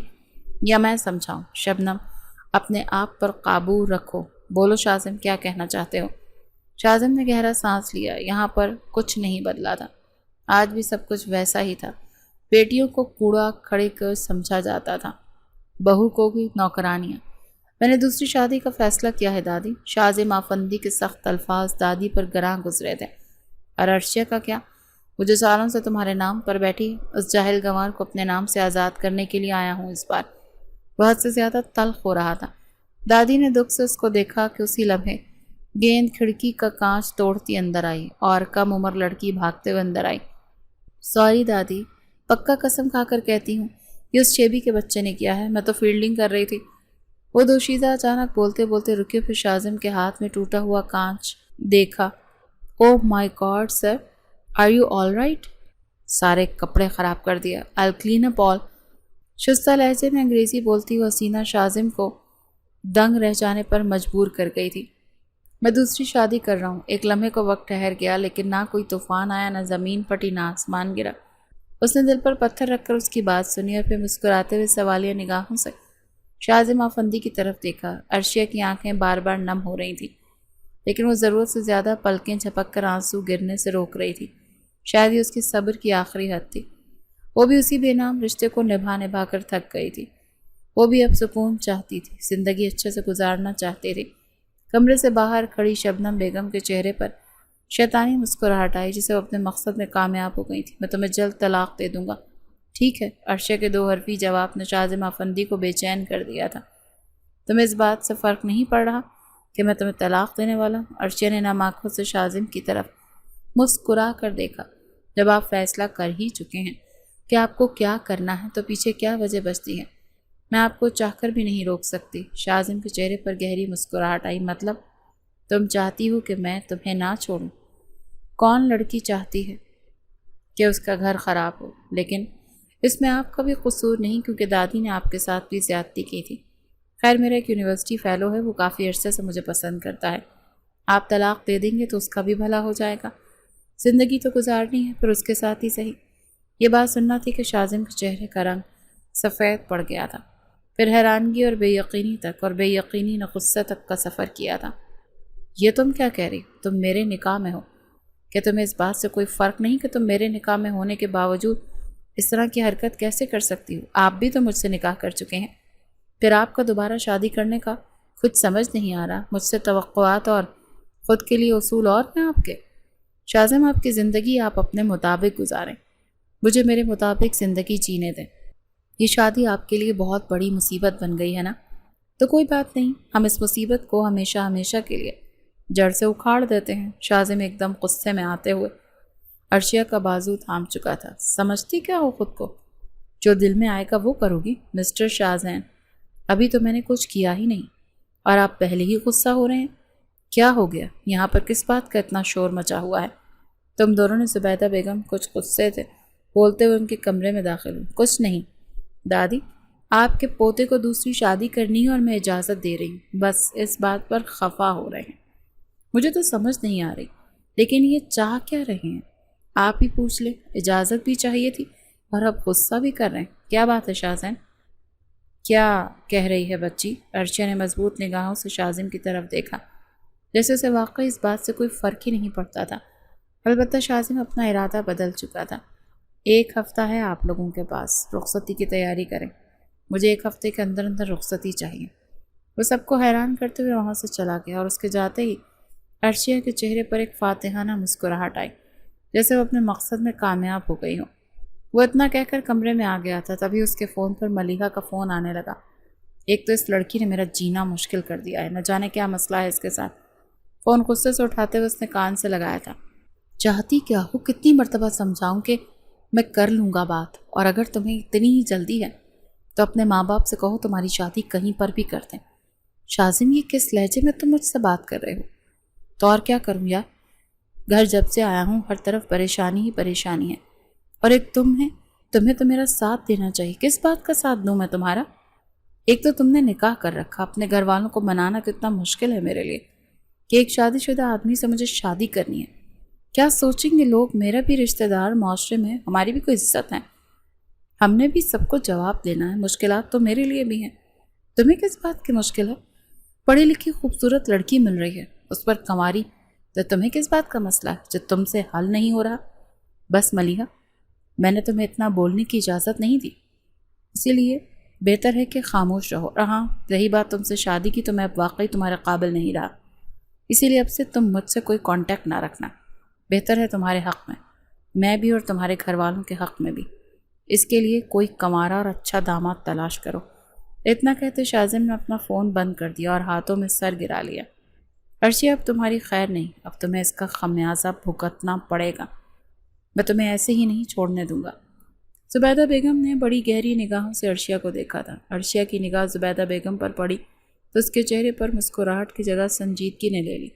یا میں سمجھاؤں؟ شبنم، اپنے آپ پر قابو رکھو، بولو شاذم کیا کہنا چاہتے ہو؟ شاذم نے گہرا سانس لیا۔ یہاں پر کچھ نہیں بدلا تھا، آج بھی سب کچھ ویسا ہی تھا۔ بیٹیوں کو کوڑا کھڑے کر سمجھا جاتا تھا، بہو کو بھی نوکرانیاں۔ میں نے دوسری شادی کا فیصلہ کیا ہے دادی۔ شاذم آفندی کے سخت الفاظ دادی پر گراں گزرے تھے۔ اور عرشیہ کا کیا؟ وہ جو سالوں سے تمہارے نام پر بیٹھی، اس جاہل گنوار کو اپنے نام سے آزاد کرنے کے لیے آیا ہوں۔ اس بار بہت سے زیادہ تلخ ہو رہا تھا۔ دادی نے دکھ سے اس کو دیکھا کہ اسی لمحے گیند کھڑکی کا کانچ توڑتی اندر آئی اور کم عمر لڑکی بھاگتے ہوئے اندر آئی۔ سوری دادی، پکا قسم کھا کر کہتی ہوں یہ اس شیبی کے بچے نے کیا ہے، میں تو فیلڈنگ کر رہی تھی۔ وہ دوشیزہ اچانک بولتے بولتے رکے، پھر شاذم کے ہاتھ میں ٹوٹا ہوا کانچ دیکھا۔ Oh my God sir, are you all right? سارے کپڑے خراب کر دیا. I'll clean up all. شستہ لہجے میں انگریزی بولتی وہ حسینہ شاذم کو دنگ رہ جانے پر مجبور کر گئی تھی. میں دوسری شادی کر رہا ہوں. ایک لمحے کو وقت ٹھہر گیا لیکن نہ کوئی طوفان آیا، نہ زمین پھٹی، نہ آسمان گرا. اس نے دل پر پتھر رکھ کر اس کی بات سنی اور پھر مسکراتے ہوئے سوالیہ نگاہوں سے شاذم آفندی کی طرف دیکھا. عرشیہ کی آنکھیں بار بار نم ہو رہی تھیں لیکن وہ ضرورت سے زیادہ پلکیں جھپک کر آنسو گرنے سے روک رہی تھی. شاید یہ اس کی صبر کی آخری حد تھی. وہ بھی اسی بے نام رشتے کو نبھا کر تھک گئی تھی. وہ بھی اب سکون چاہتی تھی، زندگی اچھے سے گزارنا چاہتی تھی. کمرے سے باہر کھڑی شبنم بیگم کے چہرے پر شیطانی مسکراہٹ آئی جسے وہ اپنے مقصد میں کامیاب ہو گئی تھی. میں تمہیں جلد طلاق دے دوں گا. ٹھیک ہے. عرشیہ کے 2 حرفی جواب نے شاذم آفندی کو بے چین کر دیا تھا. تمہیں اس بات سے فرق نہیں پڑ رہا کہ میں تمہیں طلاق دینے والا ہوں؟ عرشیہ نے نم آنکھوں سے شاذم کی طرف مسکرا کر دیکھا. جب آپ فیصلہ کر ہی چکے ہیں کہ آپ کو کیا کرنا ہے تو پیچھے کیا وجہ بچتی ہے؟ میں آپ کو چاہ کر بھی نہیں روک سکتی. شاذم کے چہرے پر گہری مسکراہٹ آئی. مطلب تم چاہتی ہو کہ میں تمہیں نہ چھوڑوں؟ کون لڑکی چاہتی ہے کہ اس کا گھر خراب ہو؟ لیکن اس میں آپ کا بھی قصور نہیں کیونکہ دادی نے آپ کے ساتھ بھی زیادتی کی تھی. خیر میرا ایک یونیورسٹی فیلو ہے، وہ کافی عرصے سے مجھے پسند کرتا ہے. آپ طلاق دے دیں گے تو اس کا بھی بھلا ہو جائے گا. زندگی تو گزارنی ہے پھر اس کے ساتھ ہی صحیح. یہ بات سننا تھی کہ شاذم کے چہرے کا رنگ سفید پڑ گیا تھا. پھر حیرانگی اور بے یقینی تک اور بے یقینی نے غصے تک کا سفر کیا تھا. یہ تم کیا کہہ رہی؟ تم میرے نکاح میں ہو. کہ تمہیں اس بات سے کوئی فرق نہیں کہ تم میرے نکاح میں ہونے کے باوجود اس طرح کی حرکت کیسے کر سکتی ہو؟ آپ بھی تو مجھ سے نکاح کر چکے ہیں. پھر آپ کا دوبارہ شادی کرنے کا کچھ سمجھ نہیں آ رہا. مجھ سے توقعات اور خود کے لیے اصول اور ہیں آپ کے. شاذم آپ کی زندگی آپ اپنے مطابق گزاریں، مجھے میرے مطابق زندگی جینے دیں. یہ شادی آپ کے لیے بہت بڑی مصیبت بن گئی ہے نا؟ تو کوئی بات نہیں، ہم اس مصیبت کو ہمیشہ ہمیشہ کے لیے جڑ سے اکھاڑ دیتے ہیں. شاذم ایک دم غصے میں آتے ہوئے عرشیہ کا بازو تھام چکا تھا. سمجھتی کیا ہو خود کو؟ جو دل میں آئے گا وہ کرو گی. مسٹر شاہزین ابھی تو میں نے کچھ کیا ہی نہیں اور آپ پہلے ہی غصہ ہو رہے ہیں. کیا ہو گیا؟ یہاں پر کس بات کا اتنا شور مچا ہوا ہے؟ تم دونوں نے زبیدہ بیگم کچھ غصے تھے بولتے ہوئے ان کے کمرے میں داخل ہوئی. کچھ نہیں دادی، آپ کے پوتے کو دوسری شادی کرنی ہے اور میں اجازت دے رہی ہوں. بس اس بات پر خفا ہو رہے ہیں. مجھے تو سمجھ نہیں آ رہی لیکن یہ چاہ کیا رہے ہیں؟ آپ ہی پوچھ لیں. اجازت بھی چاہیے تھی اور اب غصہ بھی کر رہے ہیں. کیا بات ہے شاذین؟ کیا کہہ رہی ہے بچی؟ عرشیہ نے مضبوط نگاہوں سے شاذم کی طرف دیکھا جیسے اسے واقعی اس بات سے کوئی فرق ہی نہیں پڑتا تھا. البتہ شاذم اپنا ارادہ بدل چکا تھا. 1 ہفتہ ہے آپ لوگوں کے پاس، رخصتی کی تیاری کریں. مجھے 1 ہفتے کے اندر اندر رخصتی چاہیے. وہ سب کو حیران کرتے ہوئے وہاں سے چلا گیا اور اس کے جاتے ہی عرشیہ کے چہرے پر ایک فاتحانہ مسکراہٹ آئی جیسے وہ اپنے مقصد میں کامیاب ہو گئی ہو. وہ اتنا کہہ کر کمرے میں آ گیا تھا تبھی اس کے فون پر ملیحہ کا فون آنے لگا. ایک تو اس لڑکی نے میرا جینا مشکل کر دیا ہے، نہ جانے کیا مسئلہ ہے اس کے ساتھ. فون غصے سے اٹھاتے ہوئے اس نے کان سے لگایا تھا. چاہتی کیا ہو؟ کتنی مرتبہ سمجھاؤں کہ میں کر لوں گا بات، اور اگر تمہیں اتنی ہی جلدی ہے تو اپنے ماں باپ سے کہو تمہاری شادی کہیں پر بھی کر دیں. شاذم یہ کس لہجے میں تم مجھ سے بات کر رہے ہو؟ تو اور کیا کروں یار؟ گھر جب سے آیا ہوں ہر طرف پریشانی ہی پریشانی ہے، اور ایک تم ہے، تمہیں تو میرا ساتھ دینا چاہیے. کس بات کا ساتھ دوں میں تمہارا؟ ایک تو تم نے نکاح کر رکھا، اپنے گھر والوں کو منانا کتنا مشکل ہے میرے لیے کہ ایک شادی شدہ آدمی سے مجھے شادی کرنی ہے. کیا سوچیں گے لوگ؟ میرا بھی رشتہ دار، معاشرے میں ہماری بھی کوئی عزت ہے، ہم نے بھی سب کو جواب دینا ہے. مشکلات تو میرے لیے بھی ہیں. تمہیں کس بات کی مشکل ہے؟ پڑھی لکھی خوبصورت لڑکی مل رہی ہے، اس پر کنواری، تو تمہیں کس بات کا مسئلہ ہے جو تم سے حل نہیں ہو رہا؟ بس ملیحہ، میں نے تمہیں اتنا بولنے کی اجازت نہیں دی، اسی لیے بہتر ہے کہ خاموش رہو. اور ہاں، رہی بات تم سے شادی کی تو میں اب واقعی تمہارے قابل نہیں رہا، اسی لیے اب سے تم مجھ سے کوئی کانٹیکٹ نہ رکھنا. بہتر ہے تمہارے حق میں بھی اور تمہارے گھر والوں کے حق میں بھی. اس کے لیے کوئی کمارا اور اچھا داماد تلاش کرو. اتنا کہتے شاذم نے اپنا فون بند کر دیا اور ہاتھوں میں سر گرا لیا. عرشیہ اب تمہاری خیر نہیں، اب تمہیں اس کا خمیازہ بھگتنا پڑے گا. میں تمہیں ایسے ہی نہیں چھوڑنے دوں گا. زبیدہ بیگم نے بڑی گہری نگاہوں سے عرشیہ کو دیکھا تھا. عرشیہ کی نگاہ زبیدہ بیگم پر پڑی تو اس کے چہرے پر مسکراہٹ کی جگہ سنجیدگی نے لے لی.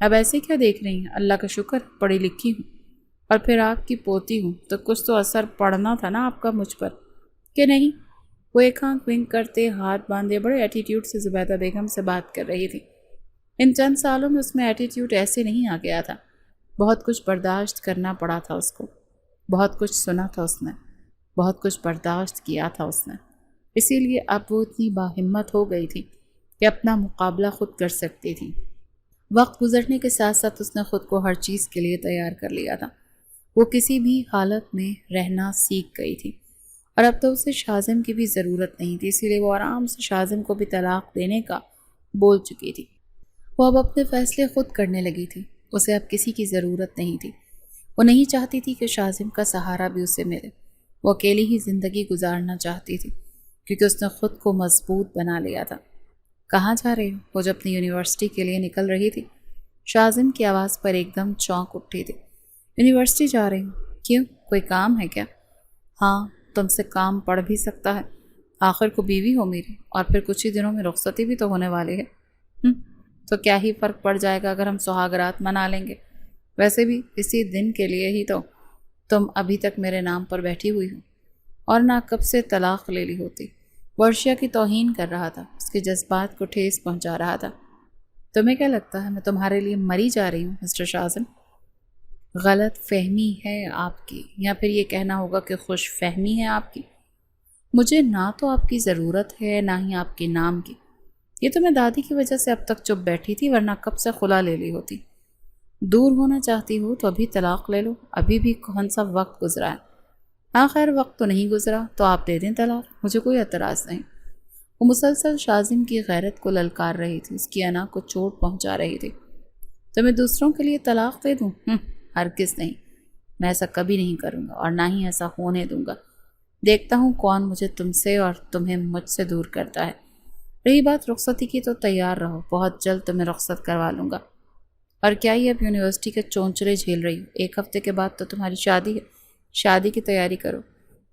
اب ایسے کیا دیکھ رہی ہیں؟ اللہ کا شکر پڑھی لکھی ہوں. اور پھر آپ کی پوتی ہوں تو کچھ تو اثر پڑنا تھا نا آپ کا مجھ پر، کہ نہیں؟ وہ ایک آنکھ ونک کرتے ہاتھ باندھے بڑے ایٹیٹیوڈ سے زبیدہ بیگم سے بات کر رہی تھی۔ ان چند سالوں میں اس میں ایٹیٹیوڈ ایسے نہیں آ گیا تھا، بہت کچھ برداشت کرنا پڑا تھا اس کو، بہت کچھ سنا تھا اس نے، بہت کچھ برداشت کیا تھا اس نے، اسی لیے اب وہ اتنی باہمت ہو گئی تھی کہ اپنا مقابلہ خود کر سکتی تھی۔ وقت گزرنے کے ساتھ ساتھ اس نے خود کو ہر چیز کے لیے تیار کر لیا تھا، وہ کسی بھی حالت میں رہنا سیکھ گئی تھی، اور اب تو اسے شاذم کی بھی ضرورت نہیں تھی، اسی لیے وہ آرام سے شاذم کو بھی طلاق دینے کا بول چکی تھی۔ وہ اب اپنے فیصلے خود کرنے لگی تھی، اسے اب کسی کی ضرورت نہیں تھی۔ وہ نہیں چاہتی تھی کہ شاذم کا سہارا بھی اسے ملے، وہ اکیلی ہی زندگی گزارنا چاہتی تھی، کیونکہ اس نے خود کو مضبوط بنا لیا تھا۔ کہاں جا رہی ہو؟ وہ جب اپنی یونیورسٹی کے لیے نکل رہی تھی، شاذم کی آواز پر ایک دم چونک اٹھی تھی۔ یونیورسٹی جا رہی ہوں؟ کیوں، کوئی کام ہے کیا؟ ہاں، تم سے کام پڑ بھی سکتا ہے، آخر کو بیوی ہو میری، اور پھر کچھ ہی دنوں میں رخصتی بھی تو ہونے والی ہے۔ تو کیا ہی فرق پڑ جائے گا اگر ہم سہاگرات منا لیں گے؟ ویسے بھی اسی دن کے لیے ہی تو تم ابھی تک میرے نام پر بیٹھی ہوئی ہو، اور نہ کب سے طلاق لے لی ہوتی۔ وہ عرشیہ کی توہین کر رہا تھا، اس کے جذبات کو ٹھیس پہنچا رہا تھا۔ تمہیں کیا لگتا ہے میں تمہارے لیے مری جا رہی ہوں مسٹر شاذم؟ غلط فہمی ہے آپ کی، یا پھر یہ کہنا ہوگا کہ خوش فہمی ہے آپ کی۔ مجھے نہ تو آپ کی ضرورت ہے نہ ہی آپ کے نام کی، یہ تو میں دادی کی وجہ سے اب تک چپ بیٹھی تھی، ورنہ کب سے خلا لے لی ہوتی۔ دور ہونا چاہتی ہو تو ابھی طلاق لے لو، ابھی بھی کون سا وقت گزرا ہے؟ خیر وقت تو نہیں گزرا تو آپ دے دیں طلاق، مجھے کوئی اعتراض نہیں۔ وہ مسلسل شاذم کی غیرت کو للکار رہی تھی، اس کی انا کو چوٹ پہنچا رہی تھی۔ تو میں دوسروں کے لیے طلاق دے دوں؟ ہرگز نہیں، میں ایسا کبھی نہیں کروں گا، اور نہ ہی ایسا ہونے دوں گا۔ دیکھتا ہوں کون مجھے تم سے اور تمہیں مجھ سے دور کرتا ہے۔ رہی بات رخصتی کی تو تیار رہو، بہت جلد تمہیں رخصت کروا لوں گا۔ اور کیا ہی اب یونیورسٹی کے چونچلے جھیل رہی ہو؟ ایک ہفتے کے بعد تو تمہاری شادی ہے، شادی کی تیاری کرو۔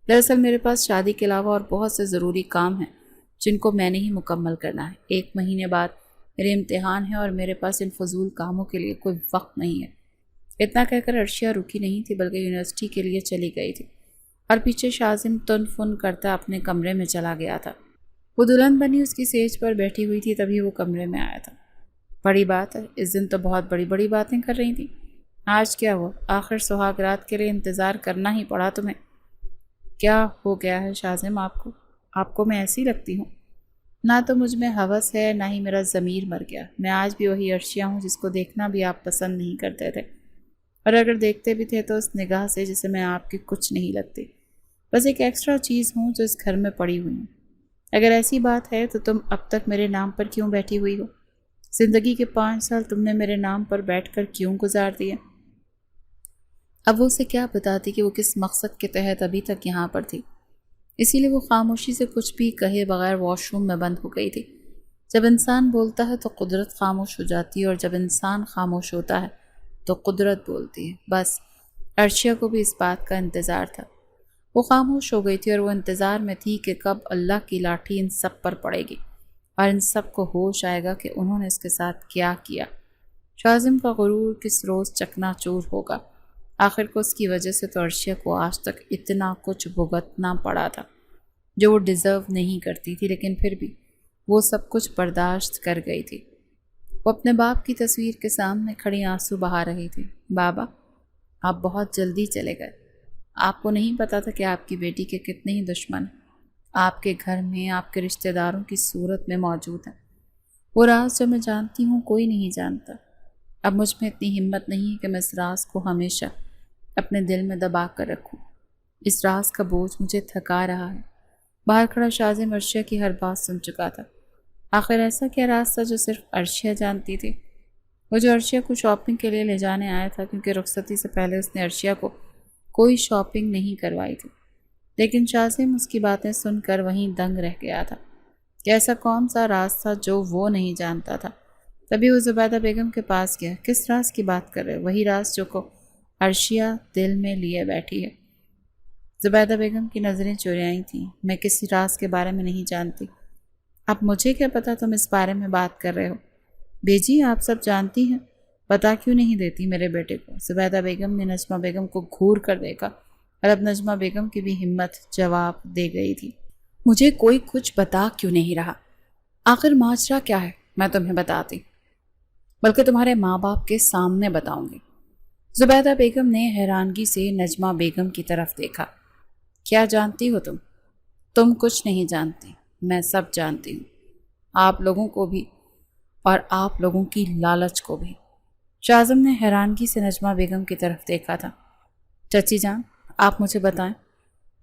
دراصل میرے پاس شادی کے علاوہ اور بہت سے ضروری کام ہیں جن کو میں نے ہی مکمل کرنا ہے۔ 1 مہینے بعد میرے امتحان ہے اور میرے پاس ان فضول کاموں کے لیے کوئی وقت نہیں ہے۔ اتنا کہہ کر عرشیہ رکی نہیں تھی بلکہ یونیورسٹی کے لیے چلی گئی تھی، اور پیچھے شاذم تن فن کرتا اپنے کمرے میں چلا گیا تھا۔ وہ دلہن بنی اس کی سیج پر بیٹھی ہوئی تھی، تبھی وہ کمرے میں آیا تھا۔ بڑی بات ہے، اس دن تو بہت بڑی بڑی باتیں کر رہی تھی، آج کیا ہوا؟ آخر سہاگ رات کے لیے انتظار کرنا ہی پڑا تمہیں۔ کیا ہو گیا ہے شاذم آپ کو میں ایسی لگتی ہوں؟ نہ تو مجھ میں ہوس ہے نہ ہی میرا ضمیر مر گیا، میں آج بھی وہی عرشیہ ہوں جس کو دیکھنا بھی آپ پسند نہیں کرتے تھے، اور اگر دیکھتے بھی تھے تو اس نگاہ سے جسے میں آپ کی کچھ نہیں لگتی، بس ایک ایکسٹرا چیز ہوں جو اس گھر میں پڑی ہوئی ہوں۔ اگر ایسی بات ہے تو تم اب تک میرے نام پر کیوں بیٹھی ہوئی ہو؟ زندگی کے 5 سال تم نے میرے نام پر بیٹھ کر کیوں گزار دیے؟ اب وہ اسے کیا بتاتی کہ وہ کس مقصد کے تحت ابھی تک یہاں پر تھی، اسی لیے وہ خاموشی سے کچھ بھی کہے بغیر واش روم میں بند ہو گئی تھی۔ جب انسان بولتا ہے تو قدرت خاموش ہو جاتی ہے، اور جب انسان خاموش ہوتا ہے تو قدرت بولتی ہے۔ بس عرشیہ کو بھی اس بات کا انتظار تھا، وہ خاموش ہو گئی تھی اور وہ انتظار میں تھی کہ کب اللہ کی لاٹھی ان سب پر پڑے گی اور ان سب کو ہوش آئے گا کہ انہوں نے اس کے ساتھ کیا کیا۔ شاذم کا غرور کس روز چکنا چور ہوگا، آخر کو اس کی وجہ سے تو عرشیہ کو آج تک اتنا کچھ بھگتنا پڑا تھا جو وہ ڈیزرو نہیں کرتی تھی، لیکن پھر بھی وہ سب کچھ برداشت کر گئی تھی۔ وہ اپنے باپ کی تصویر کے سامنے کھڑی آنسو بہا رہی تھی۔ بابا، آپ بہت جلدی چلے گئے، آپ کو نہیں پتا تھا کہ آپ کی بیٹی کے کتنے ہی دشمن آپ کے گھر میں آپ کے رشتہ داروں کی صورت میں موجود ہیں۔ وہ راز جو میں جانتی ہوں کوئی نہیں جانتا۔ اب مجھ میں اتنی ہمت نہیں کہ میں اس راز کو ہمیشہ اپنے دل میں دبا کر رکھوں، اس راز کا بوجھ مجھے تھکا رہا ہے۔ باہر کھڑا شاذم عرشیہ کی ہر بات سن چکا تھا۔ آخر ایسا کیا راز تھا جو صرف عرشیہ جانتی تھی؟ وہ جو عرشیہ کو شاپنگ کے لیے لے جانے آیا تھا، کیونکہ رخصتی سے پہلے اس نے عرشیہ کو کوئی شاپنگ نہیں کروائی تھی، لیکن شاذم اس کی باتیں سن کر وہیں دنگ رہ گیا تھا کہ ایسا کون سا راز تھا جو وہ نہیں جانتا تھا۔ تبھی وہ زبیدہ بیگم کے پاس گیا۔ کس راز کی بات کر رہے؟ وہی راز جو کو عرشیہ دل میں لیے بیٹھی ہے۔ زبیدہ بیگم کی نظریں چوریائی تھیں۔ میں کسی راز کے بارے میں نہیں جانتی۔ اب مجھے کیا پتا تم اس بارے میں بات کر رہے ہو؟ بیجی آپ سب جانتی ہیں، پتا کیوں نہیں دیتی میرے بیٹے کو؟ زبیدہ بیگم نے نجمہ بیگم کو گھور کر دیکھا اور اب نجمہ بیگم کی بھی ہمت جواب دے گئی تھی۔ مجھے کوئی کچھ بتا کیوں نہیں رہا؟ آخر ماجرا کیا ہے؟ میں تمہیں بتاتی، بلکہ تمہارے ماں باپ کے سامنے بتاؤں گی۔ زبیدہ بیگم نے حیرانگی سے نجمہ بیگم کی طرف دیکھا۔ کیا جانتی ہو تم؟ تم کچھ نہیں جانتی، میں سب جانتی ہوں، آپ لوگوں کو بھی اور آپ لوگوں کی لالچ کو بھی۔ شاہزم نے حیرانگی سے نجمہ بیگم کی طرف دیکھا تھا۔ چچی جان، آپ مجھے بتائیں،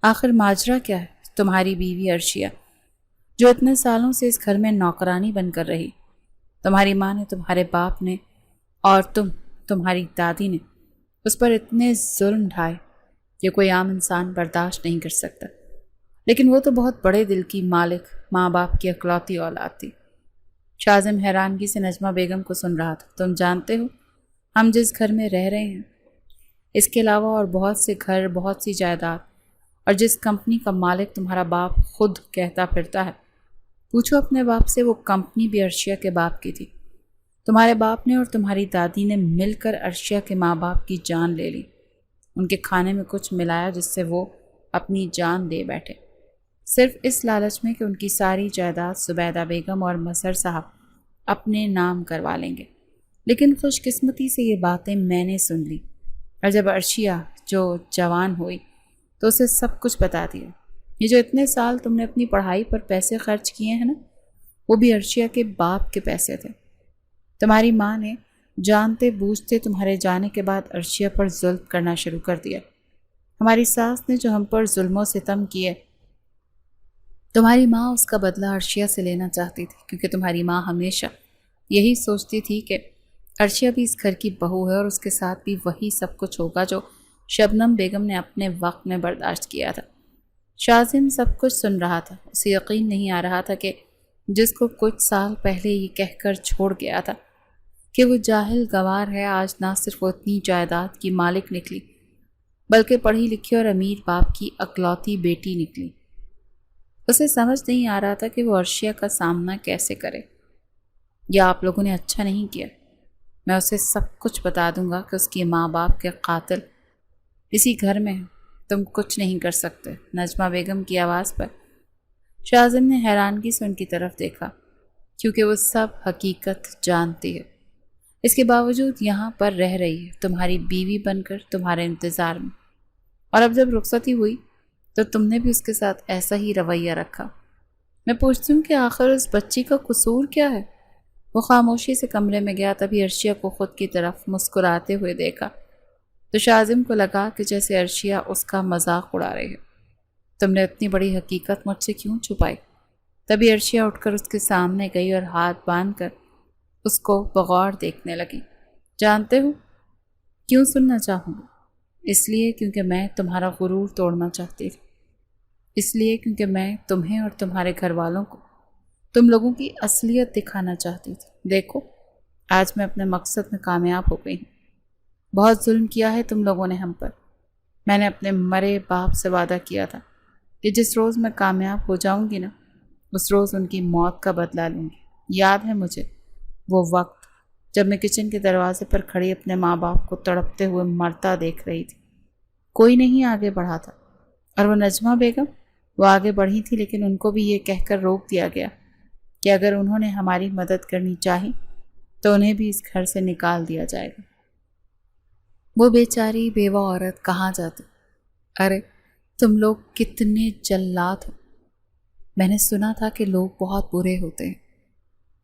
آخر ماجرا کیا ہے؟ تمہاری بیوی عرشیہ، جو اتنے سالوں سے اس گھر میں نوکرانی بن کر رہی، تمہاری ماں نے، تمہارے باپ نے اور تمہاری دادی نے اس پر اتنے ظلم ڈھائے کہ کوئی عام انسان برداشت نہیں کر سکتا، لیکن وہ تو بہت بڑے دل کی مالک ماں باپ کی اکلوتی اولاد تھی۔ شاہزم حیرانگی سے نجمہ بیگم کو سن رہا تھا۔ تم جانتے ہو ہم جس گھر میں رہ رہے ہیں، اس کے علاوہ اور بہت سے گھر، بہت سی جائیداد، اور جس کمپنی کا مالک تمہارا باپ خود کہتا پھرتا ہے، پوچھو اپنے باپ سے، وہ کمپنی بھی عرشیہ کے باپ کی تھی۔ تمہارے باپ نے اور تمہاری دادی نے مل کر عرشیہ کے ماں باپ کی جان لے لی، ان کے کھانے میں کچھ ملایا جس سے وہ اپنی جان دے بیٹھے، صرف اس لالچ میں کہ ان کی ساری جائیداد زبیدہ بیگم اور مظہر صاحب اپنے نام کروا لیں گے۔ لیکن خوش قسمتی سے یہ باتیں میں نے سن لی، اور جب عرشیہ جو جوان ہوئی تو اسے سب کچھ بتا دیا۔ یہ جو اتنے سال تم نے اپنی پڑھائی پر پیسے خرچ کیے ہیں نا، وہ بھی عرشیہ کے باپ کے پیسے تھے۔ تمہاری ماں نے جانتے بوجھتے تمہارے جانے کے بعد عرشیہ پر ظلم کرنا شروع کر دیا۔ ہماری ساس نے جو ہم پر ظلم و ستم کیے، تمہاری ماں اس کا بدلہ عرشیہ سے لینا چاہتی تھی، کیونکہ تمہاری ماں ہمیشہ یہی سوچتی تھی کہ عرشیہ بھی اس گھر کی بہو ہے اور اس کے ساتھ بھی وہی سب کچھ ہوگا جو شبنم بیگم نے اپنے وقت میں برداشت کیا تھا۔ شاہزم سب کچھ سن رہا تھا۔ اسے یقین نہیں آ رہا تھا کہ جس کو کچھ سال پہلے یہ کہہ کر چھوڑ گیا تھا کہ وہ جاہل گوار ہے، آج نہ صرف وہ اتنی جائیداد کی مالک نکلی، بلکہ پڑھی لکھی اور امیر باپ کی اکلوتی بیٹی نکلی۔ اسے سمجھ نہیں آ رہا تھا کہ وہ عرشیہ کا سامنا کیسے کرے۔ یا آپ لوگوں نے اچھا نہیں کیا، میں اسے سب کچھ بتا دوں گا کہ اس کی ماں باپ کے قاتل اسی گھر میں ہیں، تم کچھ نہیں کر سکتے۔ نجمہ بیگم کی آواز پر شاہزم نے حیرانگی سے ان کی طرف دیکھا، کیونکہ وہ سب حقیقت جانتی ہے، اس کے باوجود یہاں پر رہ رہی ہے تمہاری بیوی بن کر تمہارے انتظار میں، اور اب جب رخصتی ہوئی تو تم نے بھی اس کے ساتھ ایسا ہی رویہ رکھا۔ میں پوچھتی ہوں کہ آخر اس بچی کا قصور کیا ہے؟ وہ خاموشی سے کمرے میں گیا، تبھی عرشیہ کو خود کی طرف مسکراتے ہوئے دیکھا تو شاہزم کو لگا کہ جیسے عرشیہ اس کا مذاق اڑا رہی ہے۔ تم نے اتنی بڑی حقیقت مجھ سے کیوں چھپائی؟ تبھی عرشیہ اٹھ کر اس کے سامنے گئی اور ہاتھ باندھ کر اس کو بغور دیکھنے لگی۔ جانتے ہو کیوں سننا چاہوں گا؟ اس لیے کیونکہ میں تمہارا غرور توڑنا چاہتی تھی، اس لیے کیونکہ میں تمہیں اور تمہارے گھر والوں کو تم لوگوں کی اصلیت دکھانا چاہتی تھی۔ دیکھو آج میں اپنے مقصد میں کامیاب ہو گئی ہوں۔ بہت ظلم کیا ہے تم لوگوں نے ہم پر۔ میں نے اپنے مرے باپ سے وعدہ کیا تھا کہ جس روز میں کامیاب ہو جاؤں گی نا، اس روز ان کی موت کا بدلہ لوں گی۔ یاد ہے مجھے وہ وقت جب میں کچن کے دروازے پر کھڑی اپنے ماں باپ کو تڑپتے ہوئے مرتا دیکھ رہی تھی، کوئی نہیں آگے بڑھا تھا، اور وہ نجمہ بیگم، وہ آگے بڑھی تھی، لیکن ان کو بھی یہ کہہ کر روک دیا گیا کہ اگر انہوں نے ہماری مدد کرنی چاہی تو انہیں بھی اس گھر سے نکال دیا جائے گا۔ وہ بیچاری بیوہ عورت کہاں جاتی؟ ارے تم لوگ کتنے جلاد ہو۔ میں نے سنا تھا کہ لوگ بہت برے ہوتے ہیں،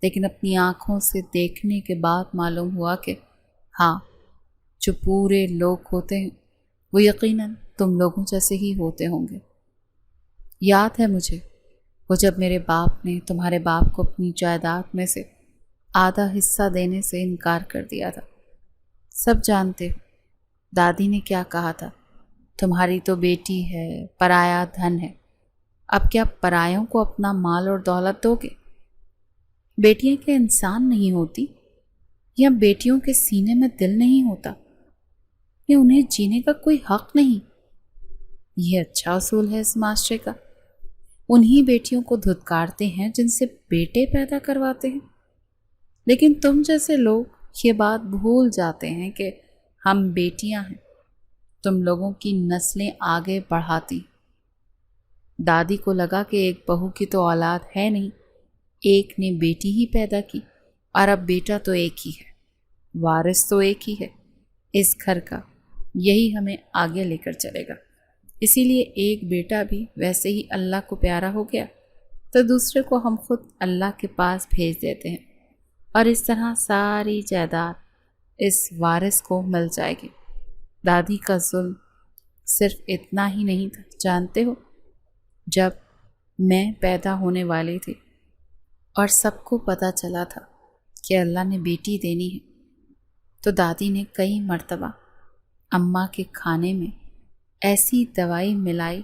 لیکن اپنی آنکھوں سے دیکھنے کے بعد معلوم ہوا کہ ہاں، جو پورے لوگ ہوتے ہیں وہ یقیناً تم لوگوں جیسے ہی ہوتے ہوں گے۔ یاد ہے مجھے وہ جب میرے باپ نے تمہارے باپ کو اپنی جائیداد میں سے آدھا حصہ دینے سے انکار کر دیا تھا۔ سب جانتے ہو دادی نے کیا کہا تھا، تمہاری تو بیٹی ہے، پرایا دھن ہے، اب کیا پرایوں کو اپنا مال اور دولت دو گے؟ بیٹیاں کیا انسان نہیں ہوتی؟ یا بیٹیوں کے سینے میں دل نہیں ہوتا؟ یا انہیں جینے کا کوئی حق نہیں؟ یہ اچھا اصول ہے اس معاشرے کا۔ انہی بیٹیوں کو دھتکارتے ہیں جن سے بیٹے پیدا کرواتے ہیں، لیکن تم جیسے لوگ یہ بات بھول جاتے ہیں کہ ہم بیٹیاں ہیں، تم لوگوں کی نسلیں آگے بڑھاتی۔ دادی کو لگا کہ ایک بہو کی تو اولاد ہے نہیں، ایک نے بیٹی ہی پیدا کی، اور اب بیٹا تو ایک ہی ہے، وارث تو ایک ہی ہے اس گھر کا، یہی ہمیں آگے لے کر چلے گا۔ اسی لیے ایک بیٹا بھی ویسے ہی اللہ کو پیارا ہو گیا تو دوسرے کو ہم خود اللہ کے پاس بھیج دیتے ہیں، اور اس طرح ساری جائیداد اس وارث کو مل جائے گی۔ دادی کا ظلم صرف اتنا ہی نہیں تھا، جانتے ہو، جب میں پیدا ہونے والی تھی اور سب کو پتہ چلا تھا کہ اللہ نے بیٹی دینی ہے، تو دادی نے کئی مرتبہ اماں کے کھانے میں ایسی دوائی ملائی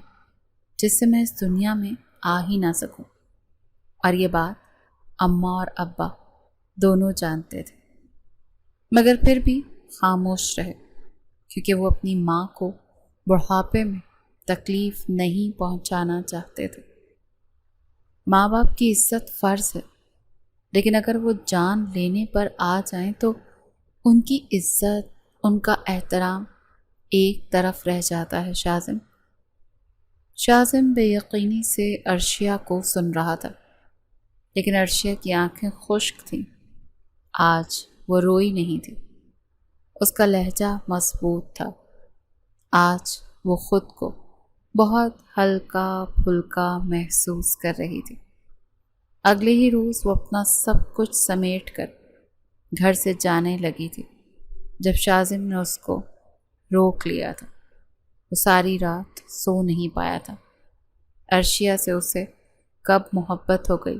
جس سے میں اس دنیا میں آ ہی نہ سکوں، اور یہ بات اماں اور ابا دونوں جانتے تھے، مگر پھر بھی خاموش رہے، کیونکہ وہ اپنی ماں کو بڑھاپے میں تکلیف نہیں پہنچانا چاہتے تھے۔ ماں باپ کی عزت فرض ہے، لیکن اگر وہ جان لینے پر آ جائیں تو ان کی عزت، ان کا احترام ایک طرف رہ جاتا ہے۔ شازم بے یقینی سے عرشیہ کو سن رہا تھا، لیکن عرشیہ کی آنکھیں خشک تھیں۔ آج وہ روئی نہیں تھی، اس کا لہجہ مضبوط تھا۔ آج وہ خود کو بہت ہلکا پھلکا محسوس کر رہی تھی۔ اگلے ہی روز وہ اپنا سب کچھ سمیٹ کر گھر سے جانے لگی تھی جب شازم نے اس کو روک لیا تھا۔ وہ ساری رات سو نہیں پایا تھا۔ عرشیہ سے اسے کب محبت ہو گئی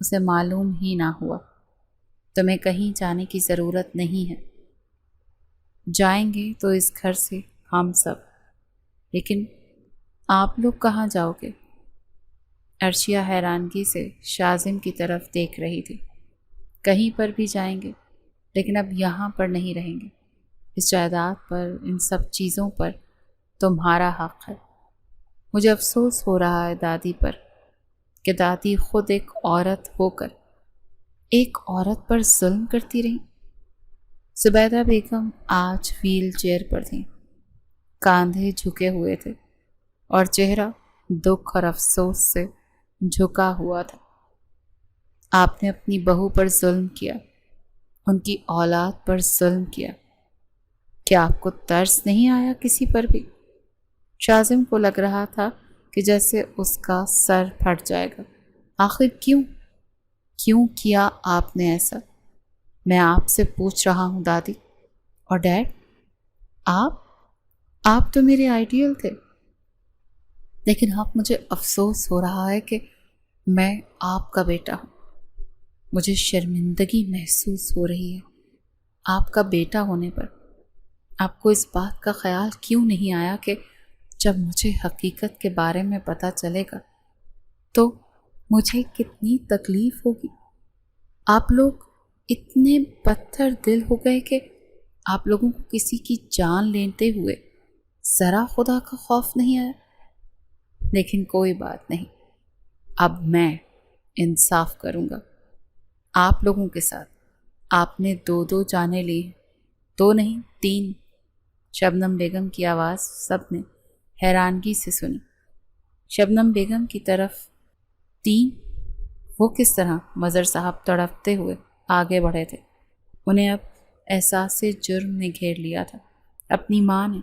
اسے معلوم ہی نہ ہوا۔ تمہیں کہیں جانے کی ضرورت نہیں ہے، جائیں گے تو اس گھر سے ہم سب، لیکن آپ لوگ کہاں جاؤ گے؟ عرشیہ حیرانگی سے شازم کی طرف دیکھ رہی تھی۔ کہیں پر بھی جائیں گے، لیکن اب یہاں پر نہیں رہیں گے۔ اس جائیداد پر، ان سب چیزوں پر تمہارا حق ہے۔ مجھے افسوس ہو رہا ہے دادی پر کہ دادی خود ایک عورت ہو کر ایک عورت پر ظلم کرتی رہی۔ زبیدہ بیگم آج ویل چیئر پر تھیں، کاندھے جھکے ہوئے تھے اور چہرہ دکھ اور افسوس سے جھکا ہوا تھا۔ آپ نے اپنی بہو پر ظلم کیا، ان کی اولاد پر ظلم کیا، کیا آپ کو ترس نہیں آیا کسی پر بھی؟ شازم کو لگ رہا تھا کہ جیسے اس کا سر پھٹ جائے گا۔ آخر کیوں کیا آپ نے ایسا؟ میں آپ سے پوچھ رہا ہوں دادی۔ اور ڈیڈ، آپ تو میرے آئیڈیل تھے، لیکن اب مجھے افسوس ہو رہا ہے کہ میں آپ کا بیٹا ہوں۔ مجھے شرمندگی محسوس ہو رہی ہے آپ کا بیٹا ہونے پر۔ آپ کو اس بات کا خیال کیوں نہیں آیا کہ جب مجھے حقیقت کے بارے میں پتہ چلے گا تو مجھے کتنی تکلیف ہوگی؟ آپ لوگ اتنے پتھر دل ہو گئے کہ آپ لوگوں کو کسی کی جان لیتے ہوئے ذرا خدا کا خوف نہیں آیا؟ لیکن کوئی بات نہیں، اب میں انصاف کروں گا آپ لوگوں کے ساتھ۔ آپ نے 2 جانیں لی، 2 نہیں 3۔ شبنم بیگم کی آواز سب نے حیرانگی سے سنی۔ شبنم بیگم کی طرف 3؟ وہ کس طرح؟ مظہر صاحب تڑپتے ہوئے آگے بڑھے تھے۔ انہیں اب احساس جرم نے گھیر لیا تھا۔ اپنی ماں نے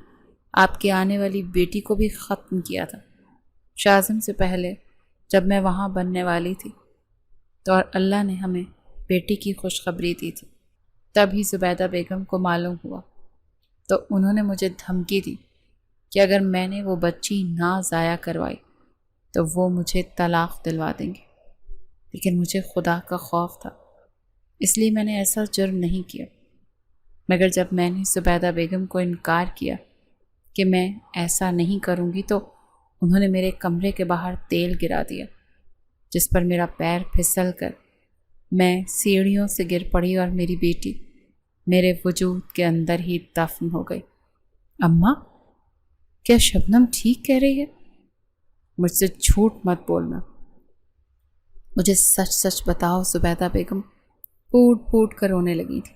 آپ کی آنے والی بیٹی کو بھی ختم کیا تھا۔ شازم سے پہلے جب میں وہاں بننے والی تھی تو اور اللہ نے ہمیں بیٹی کی خوشخبری دی تھی، تبھی زبیدہ بیگم کو معلوم ہوا تو انہوں نے مجھے دھمکی دی کہ اگر میں نے وہ بچی نہ ضائع کروائی تو وہ مجھے طلاق دلوا دیں گے، لیکن مجھے خدا کا خوف تھا، اس لیے میں نے ایسا جرم نہیں کیا۔ مگر جب میں نے زبیدہ بیگم کو انکار کیا کہ میں ایسا نہیں کروں گی تو انہوں نے میرے کمرے کے باہر تیل گرا دیا، جس پر میرا پیر پھسل کر میں سیڑھیوں سے گر پڑی اور میری بیٹی میرے وجود کے اندر ہی دفن ہو گئی۔ اماں، کیا شبنم ٹھیک کہہ رہی ہے؟ مجھ سے جھوٹ مت بولنا، مجھے سچ سچ بتاؤ۔ زبیدہ بیگم پھوٹ پھوٹ کر رونے لگی تھی۔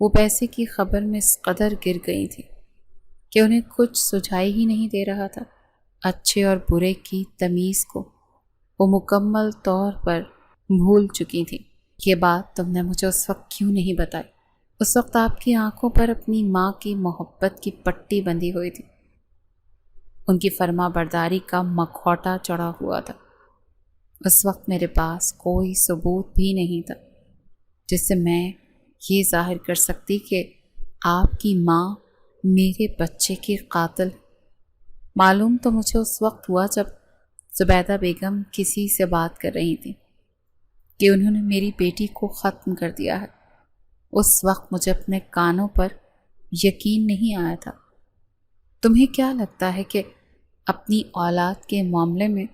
وہ پیسے کی خبر میں اس قدر گر گئی تھی کہ انہیں کچھ سجھائی ہی نہیں دے رہا تھا۔ اچھے اور برے کی تمیز کو وہ مکمل طور پر بھول چکی تھی۔ یہ بات تم نے مجھے اس وقت کیوں نہیں بتائی؟ اس وقت آپ کی آنکھوں پر اپنی ماں کی محبت کی پٹی بندھی ہوئی تھی، ان کی فرما برداری کا مکھوٹا چڑھا ہوا تھا۔ اس وقت میرے پاس کوئی ثبوت بھی نہیں تھا جس سے میں یہ ظاہر کر سکتی کہ آپ کی ماں میرے بچے کی قاتل۔ معلوم تو مجھے اس وقت ہوا جب زبیدہ بیگم کسی سے بات کر رہی تھی کہ انہوں نے میری بیٹی کو ختم کر دیا ہے۔ اس وقت مجھے اپنے کانوں پر یقین نہیں آیا تھا۔ تمہیں کیا لگتا ہے کہ اپنی اولاد کے معاملے میں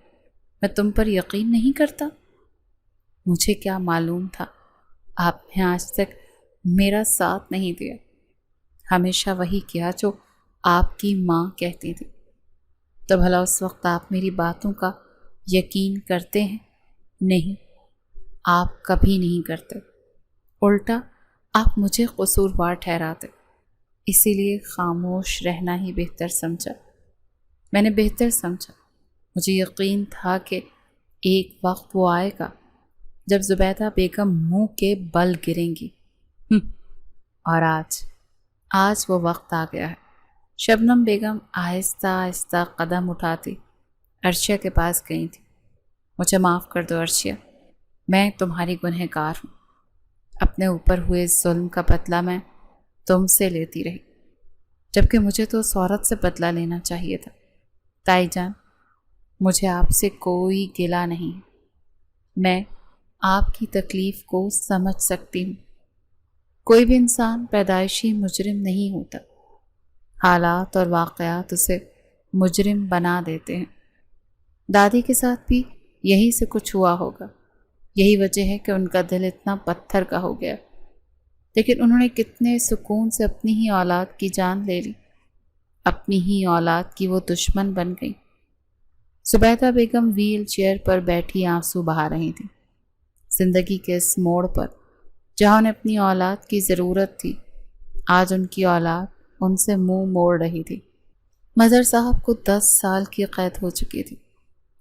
تم پر یقین نہیں کرتا؟ مجھے کیا معلوم تھا؟ آپ نے آج تک میرا ساتھ نہیں دیا، ہمیشہ وہی کیا جو آپ کی ماں کہتی تھی۔ تو بھلا اس وقت آپ میری باتوں کا یقین کرتے ہیں؟ نہیں، آپ کبھی نہیں کرتے۔ الٹا آپ مجھے قصوروار ٹھہراتے، اسی لیے خاموش رہنا ہی بہتر سمجھا۔ میں نے بہتر سمجھا۔ مجھے یقین تھا کہ ایک وقت وہ آئے گا جب زبیدہ بیگم منہ کے بل گریں گی۔ اور آج وہ وقت آ گیا ہے۔ شبنم بیگم آہستہ آہستہ قدم اٹھاتی عرشیہ کے پاس گئی تھی۔ مجھے معاف کر دو عرشیہ، میں تمہاری گنہگار ہوں۔ اپنے اوپر ہوئے ظلم کا بدلہ میں تم سے لیتی رہی، جبکہ مجھے تو اس عورت سے بدلہ لینا چاہیے تھا۔ تائی جان، مجھے آپ سے کوئی گلہ نہیں، میں آپ کی تکلیف کو سمجھ سکتی ہوں۔ کوئی بھی انسان پیدائشی مجرم نہیں ہوتا، حالات اور واقعات اسے مجرم بنا دیتے ہیں۔ دادی کے ساتھ بھی یہی سے کچھ ہوا ہوگا، یہی وجہ ہے کہ ان کا دل اتنا پتھر کا ہو گیا، لیکن انہوں نے کتنے سکون سے اپنی ہی اولاد کی جان لے لی، اپنی ہی اولاد کی وہ دشمن بن گئی۔ زبیدہ بیگم ویل چیئر پر بیٹھی آنسو بہا رہی تھی۔ زندگی کے اس موڑ پر جہاں انہیں اپنی اولاد کی ضرورت تھی، آج ان کی اولاد ان سے منہ موڑ رہی تھی۔ مظہر صاحب کو 10 سال کی قید ہو چکی تھی۔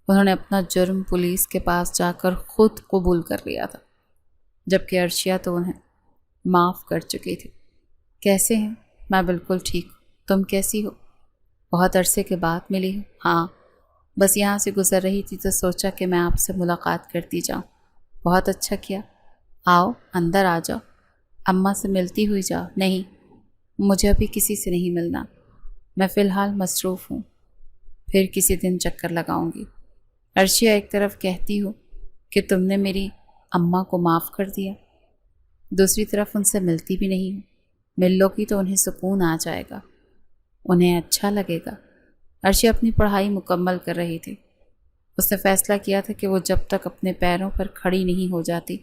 انہوں نے اپنا جرم پولیس کے پاس جا کر خود قبول کر لیا تھا، جبکہ عرشیہ تو انہیں معاف کر چکی تھی۔ کیسے ہیں؟ میں بالکل ٹھیک ہوں، تم کیسی ہو؟ بہت عرصے کے بعد ملی ہو؟ ہاں، بس یہاں سے گزر رہی تھی تو سوچا کہ میں آپ سے ملاقات کرتی جاؤں۔ بہت اچھا کیا، آؤ اندر آ جاؤ، اماں سے ملتی ہوئی جاؤ۔ نہیں، مجھے ابھی کسی سے نہیں ملنا، میں فی الحال مصروف ہوں، پھر کسی دن چکر لگاؤں گی۔ عرشیہ ایک طرف کہتی ہو کہ تم نے میری اماں کو معاف کر دیا، دوسری طرف ان سے ملتی بھی نہیں ہوں۔ مل لو گی تو انہیں سکون آ جائے گا، انہیں اچھا لگے گا۔ عرشیہ اپنی پڑھائی مکمل کر رہی تھی۔ اس نے فیصلہ کیا تھا کہ وہ جب تک اپنے پیروں پر کھڑی نہیں ہو جاتی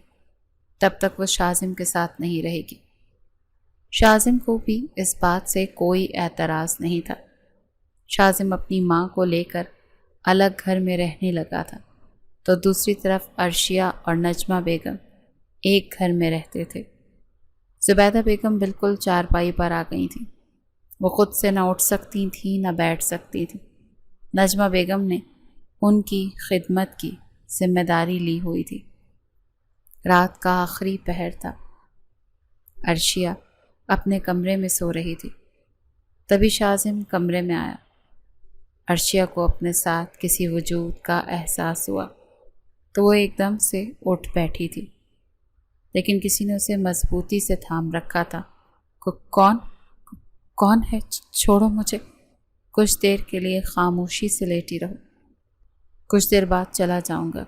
تب تک وہ شاذم کے ساتھ نہیں رہے گی۔ شاذم کو بھی اس بات سے کوئی اعتراض نہیں تھا۔ شاذم اپنی ماں کو لے کر الگ گھر میں رہنے لگا تھا، تو دوسری طرف عرشیہ اور نجمہ بیگم ایک گھر میں رہتے تھے۔ زبیدہ بیگم بالکل چارپائی پر آ گئی تھیں۔ وہ خود سے نہ اٹھ سکتی تھیں نہ بیٹھ سکتی تھیں۔ نجمہ بیگم نے ان کی خدمت کی ذمہ داری لی ہوئی تھی۔ رات کا آخری پہر تھا۔ عرشیہ اپنے کمرے میں سو رہی تھی، تبھی شاذم کمرے میں آیا۔ عرشیہ کو اپنے ساتھ کسی وجود کا احساس ہوا تو وہ ایک دم سے اٹھ بیٹھی تھی، لیکن کسی نے اسے مضبوطی سے تھام رکھا تھا۔ کون ہے؟ چھوڑو مجھے۔ کچھ دیر کے لیے خاموشی سے لیٹی رہو، کچھ دیر بعد چلا جاؤں گا۔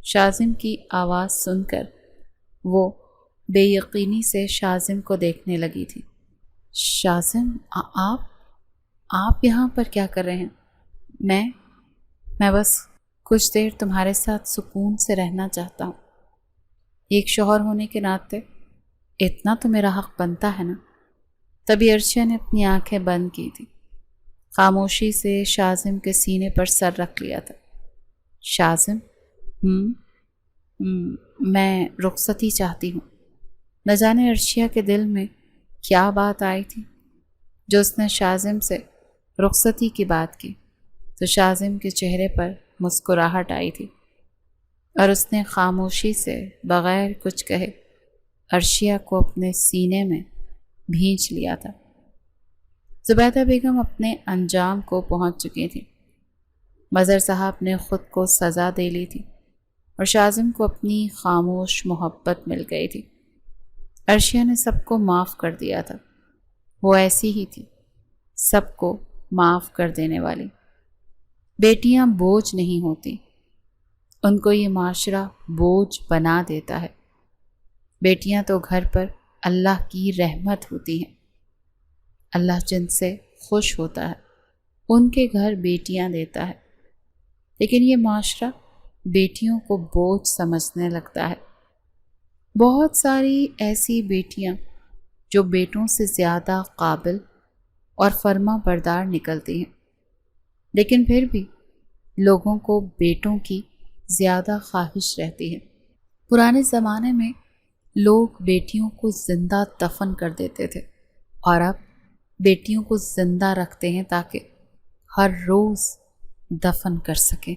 شاذم کی آواز سن کر وہ بے یقینی سے شاذم کو دیکھنے لگی تھی۔ شاذم، آپ یہاں پر کیا کر رہے ہیں؟ میں بس کچھ دیر تمہارے ساتھ سکون سے رہنا چاہتا ہوں۔ ایک شوہر ہونے کے ناطے اتنا تو میرا حق بنتا ہے نا۔ تبھی عرشیہ نے اپنی آنکھیں بند کی تھی، خاموشی سے شاذم کے سینے پر سر رکھ لیا تھا۔ شاذم، میں رخصتی چاہتی ہوں۔ نہ جانے عرشیہ کے دل میں کیا بات آئی تھی؟ جو اس نے شاذم سے رخصتی کی بات کی تو شاذم کے چہرے پر مسکراہٹ آئی تھی اور اس نے خاموشی سے بغیر کچھ کہے عرشیہ کو اپنے سینے میں بھینچ لیا تھا۔ زبیدہ بیگم اپنے انجام کو پہنچ چکی تھی۔ مظہر صاحب نے خود کو سزا دے لی تھی اور شاذم کو اپنی خاموش محبت مل گئی تھی۔ عرشیہ نے سب کو معاف کر دیا تھا۔ وہ ایسی ہی تھی، سب کو معاف کر دینے والی۔ بیٹیاں بوجھ نہیں ہوتی، ان کو یہ معاشرہ بوجھ بنا دیتا ہے۔ بیٹیاں تو گھر پر اللہ کی رحمت ہوتی ہیں۔ اللہ جن سے خوش ہوتا ہے ان کے گھر بیٹیاں دیتا ہے، لیکن یہ معاشرہ بیٹیوں کو بوجھ سمجھنے لگتا ہے۔ بہت ساری ایسی بیٹیاں جو بیٹوں سے زیادہ قابل اور فرما بردار نکلتی ہیں، لیکن پھر بھی لوگوں کو بیٹوں کی زیادہ خواہش رہتی ہے۔ پرانے زمانے میں لوگ بیٹیوں کو زندہ دفن کر دیتے تھے اور اب بیٹیوں کو زندہ رکھتے ہیں تاکہ ہر روز دفن کر سکیں۔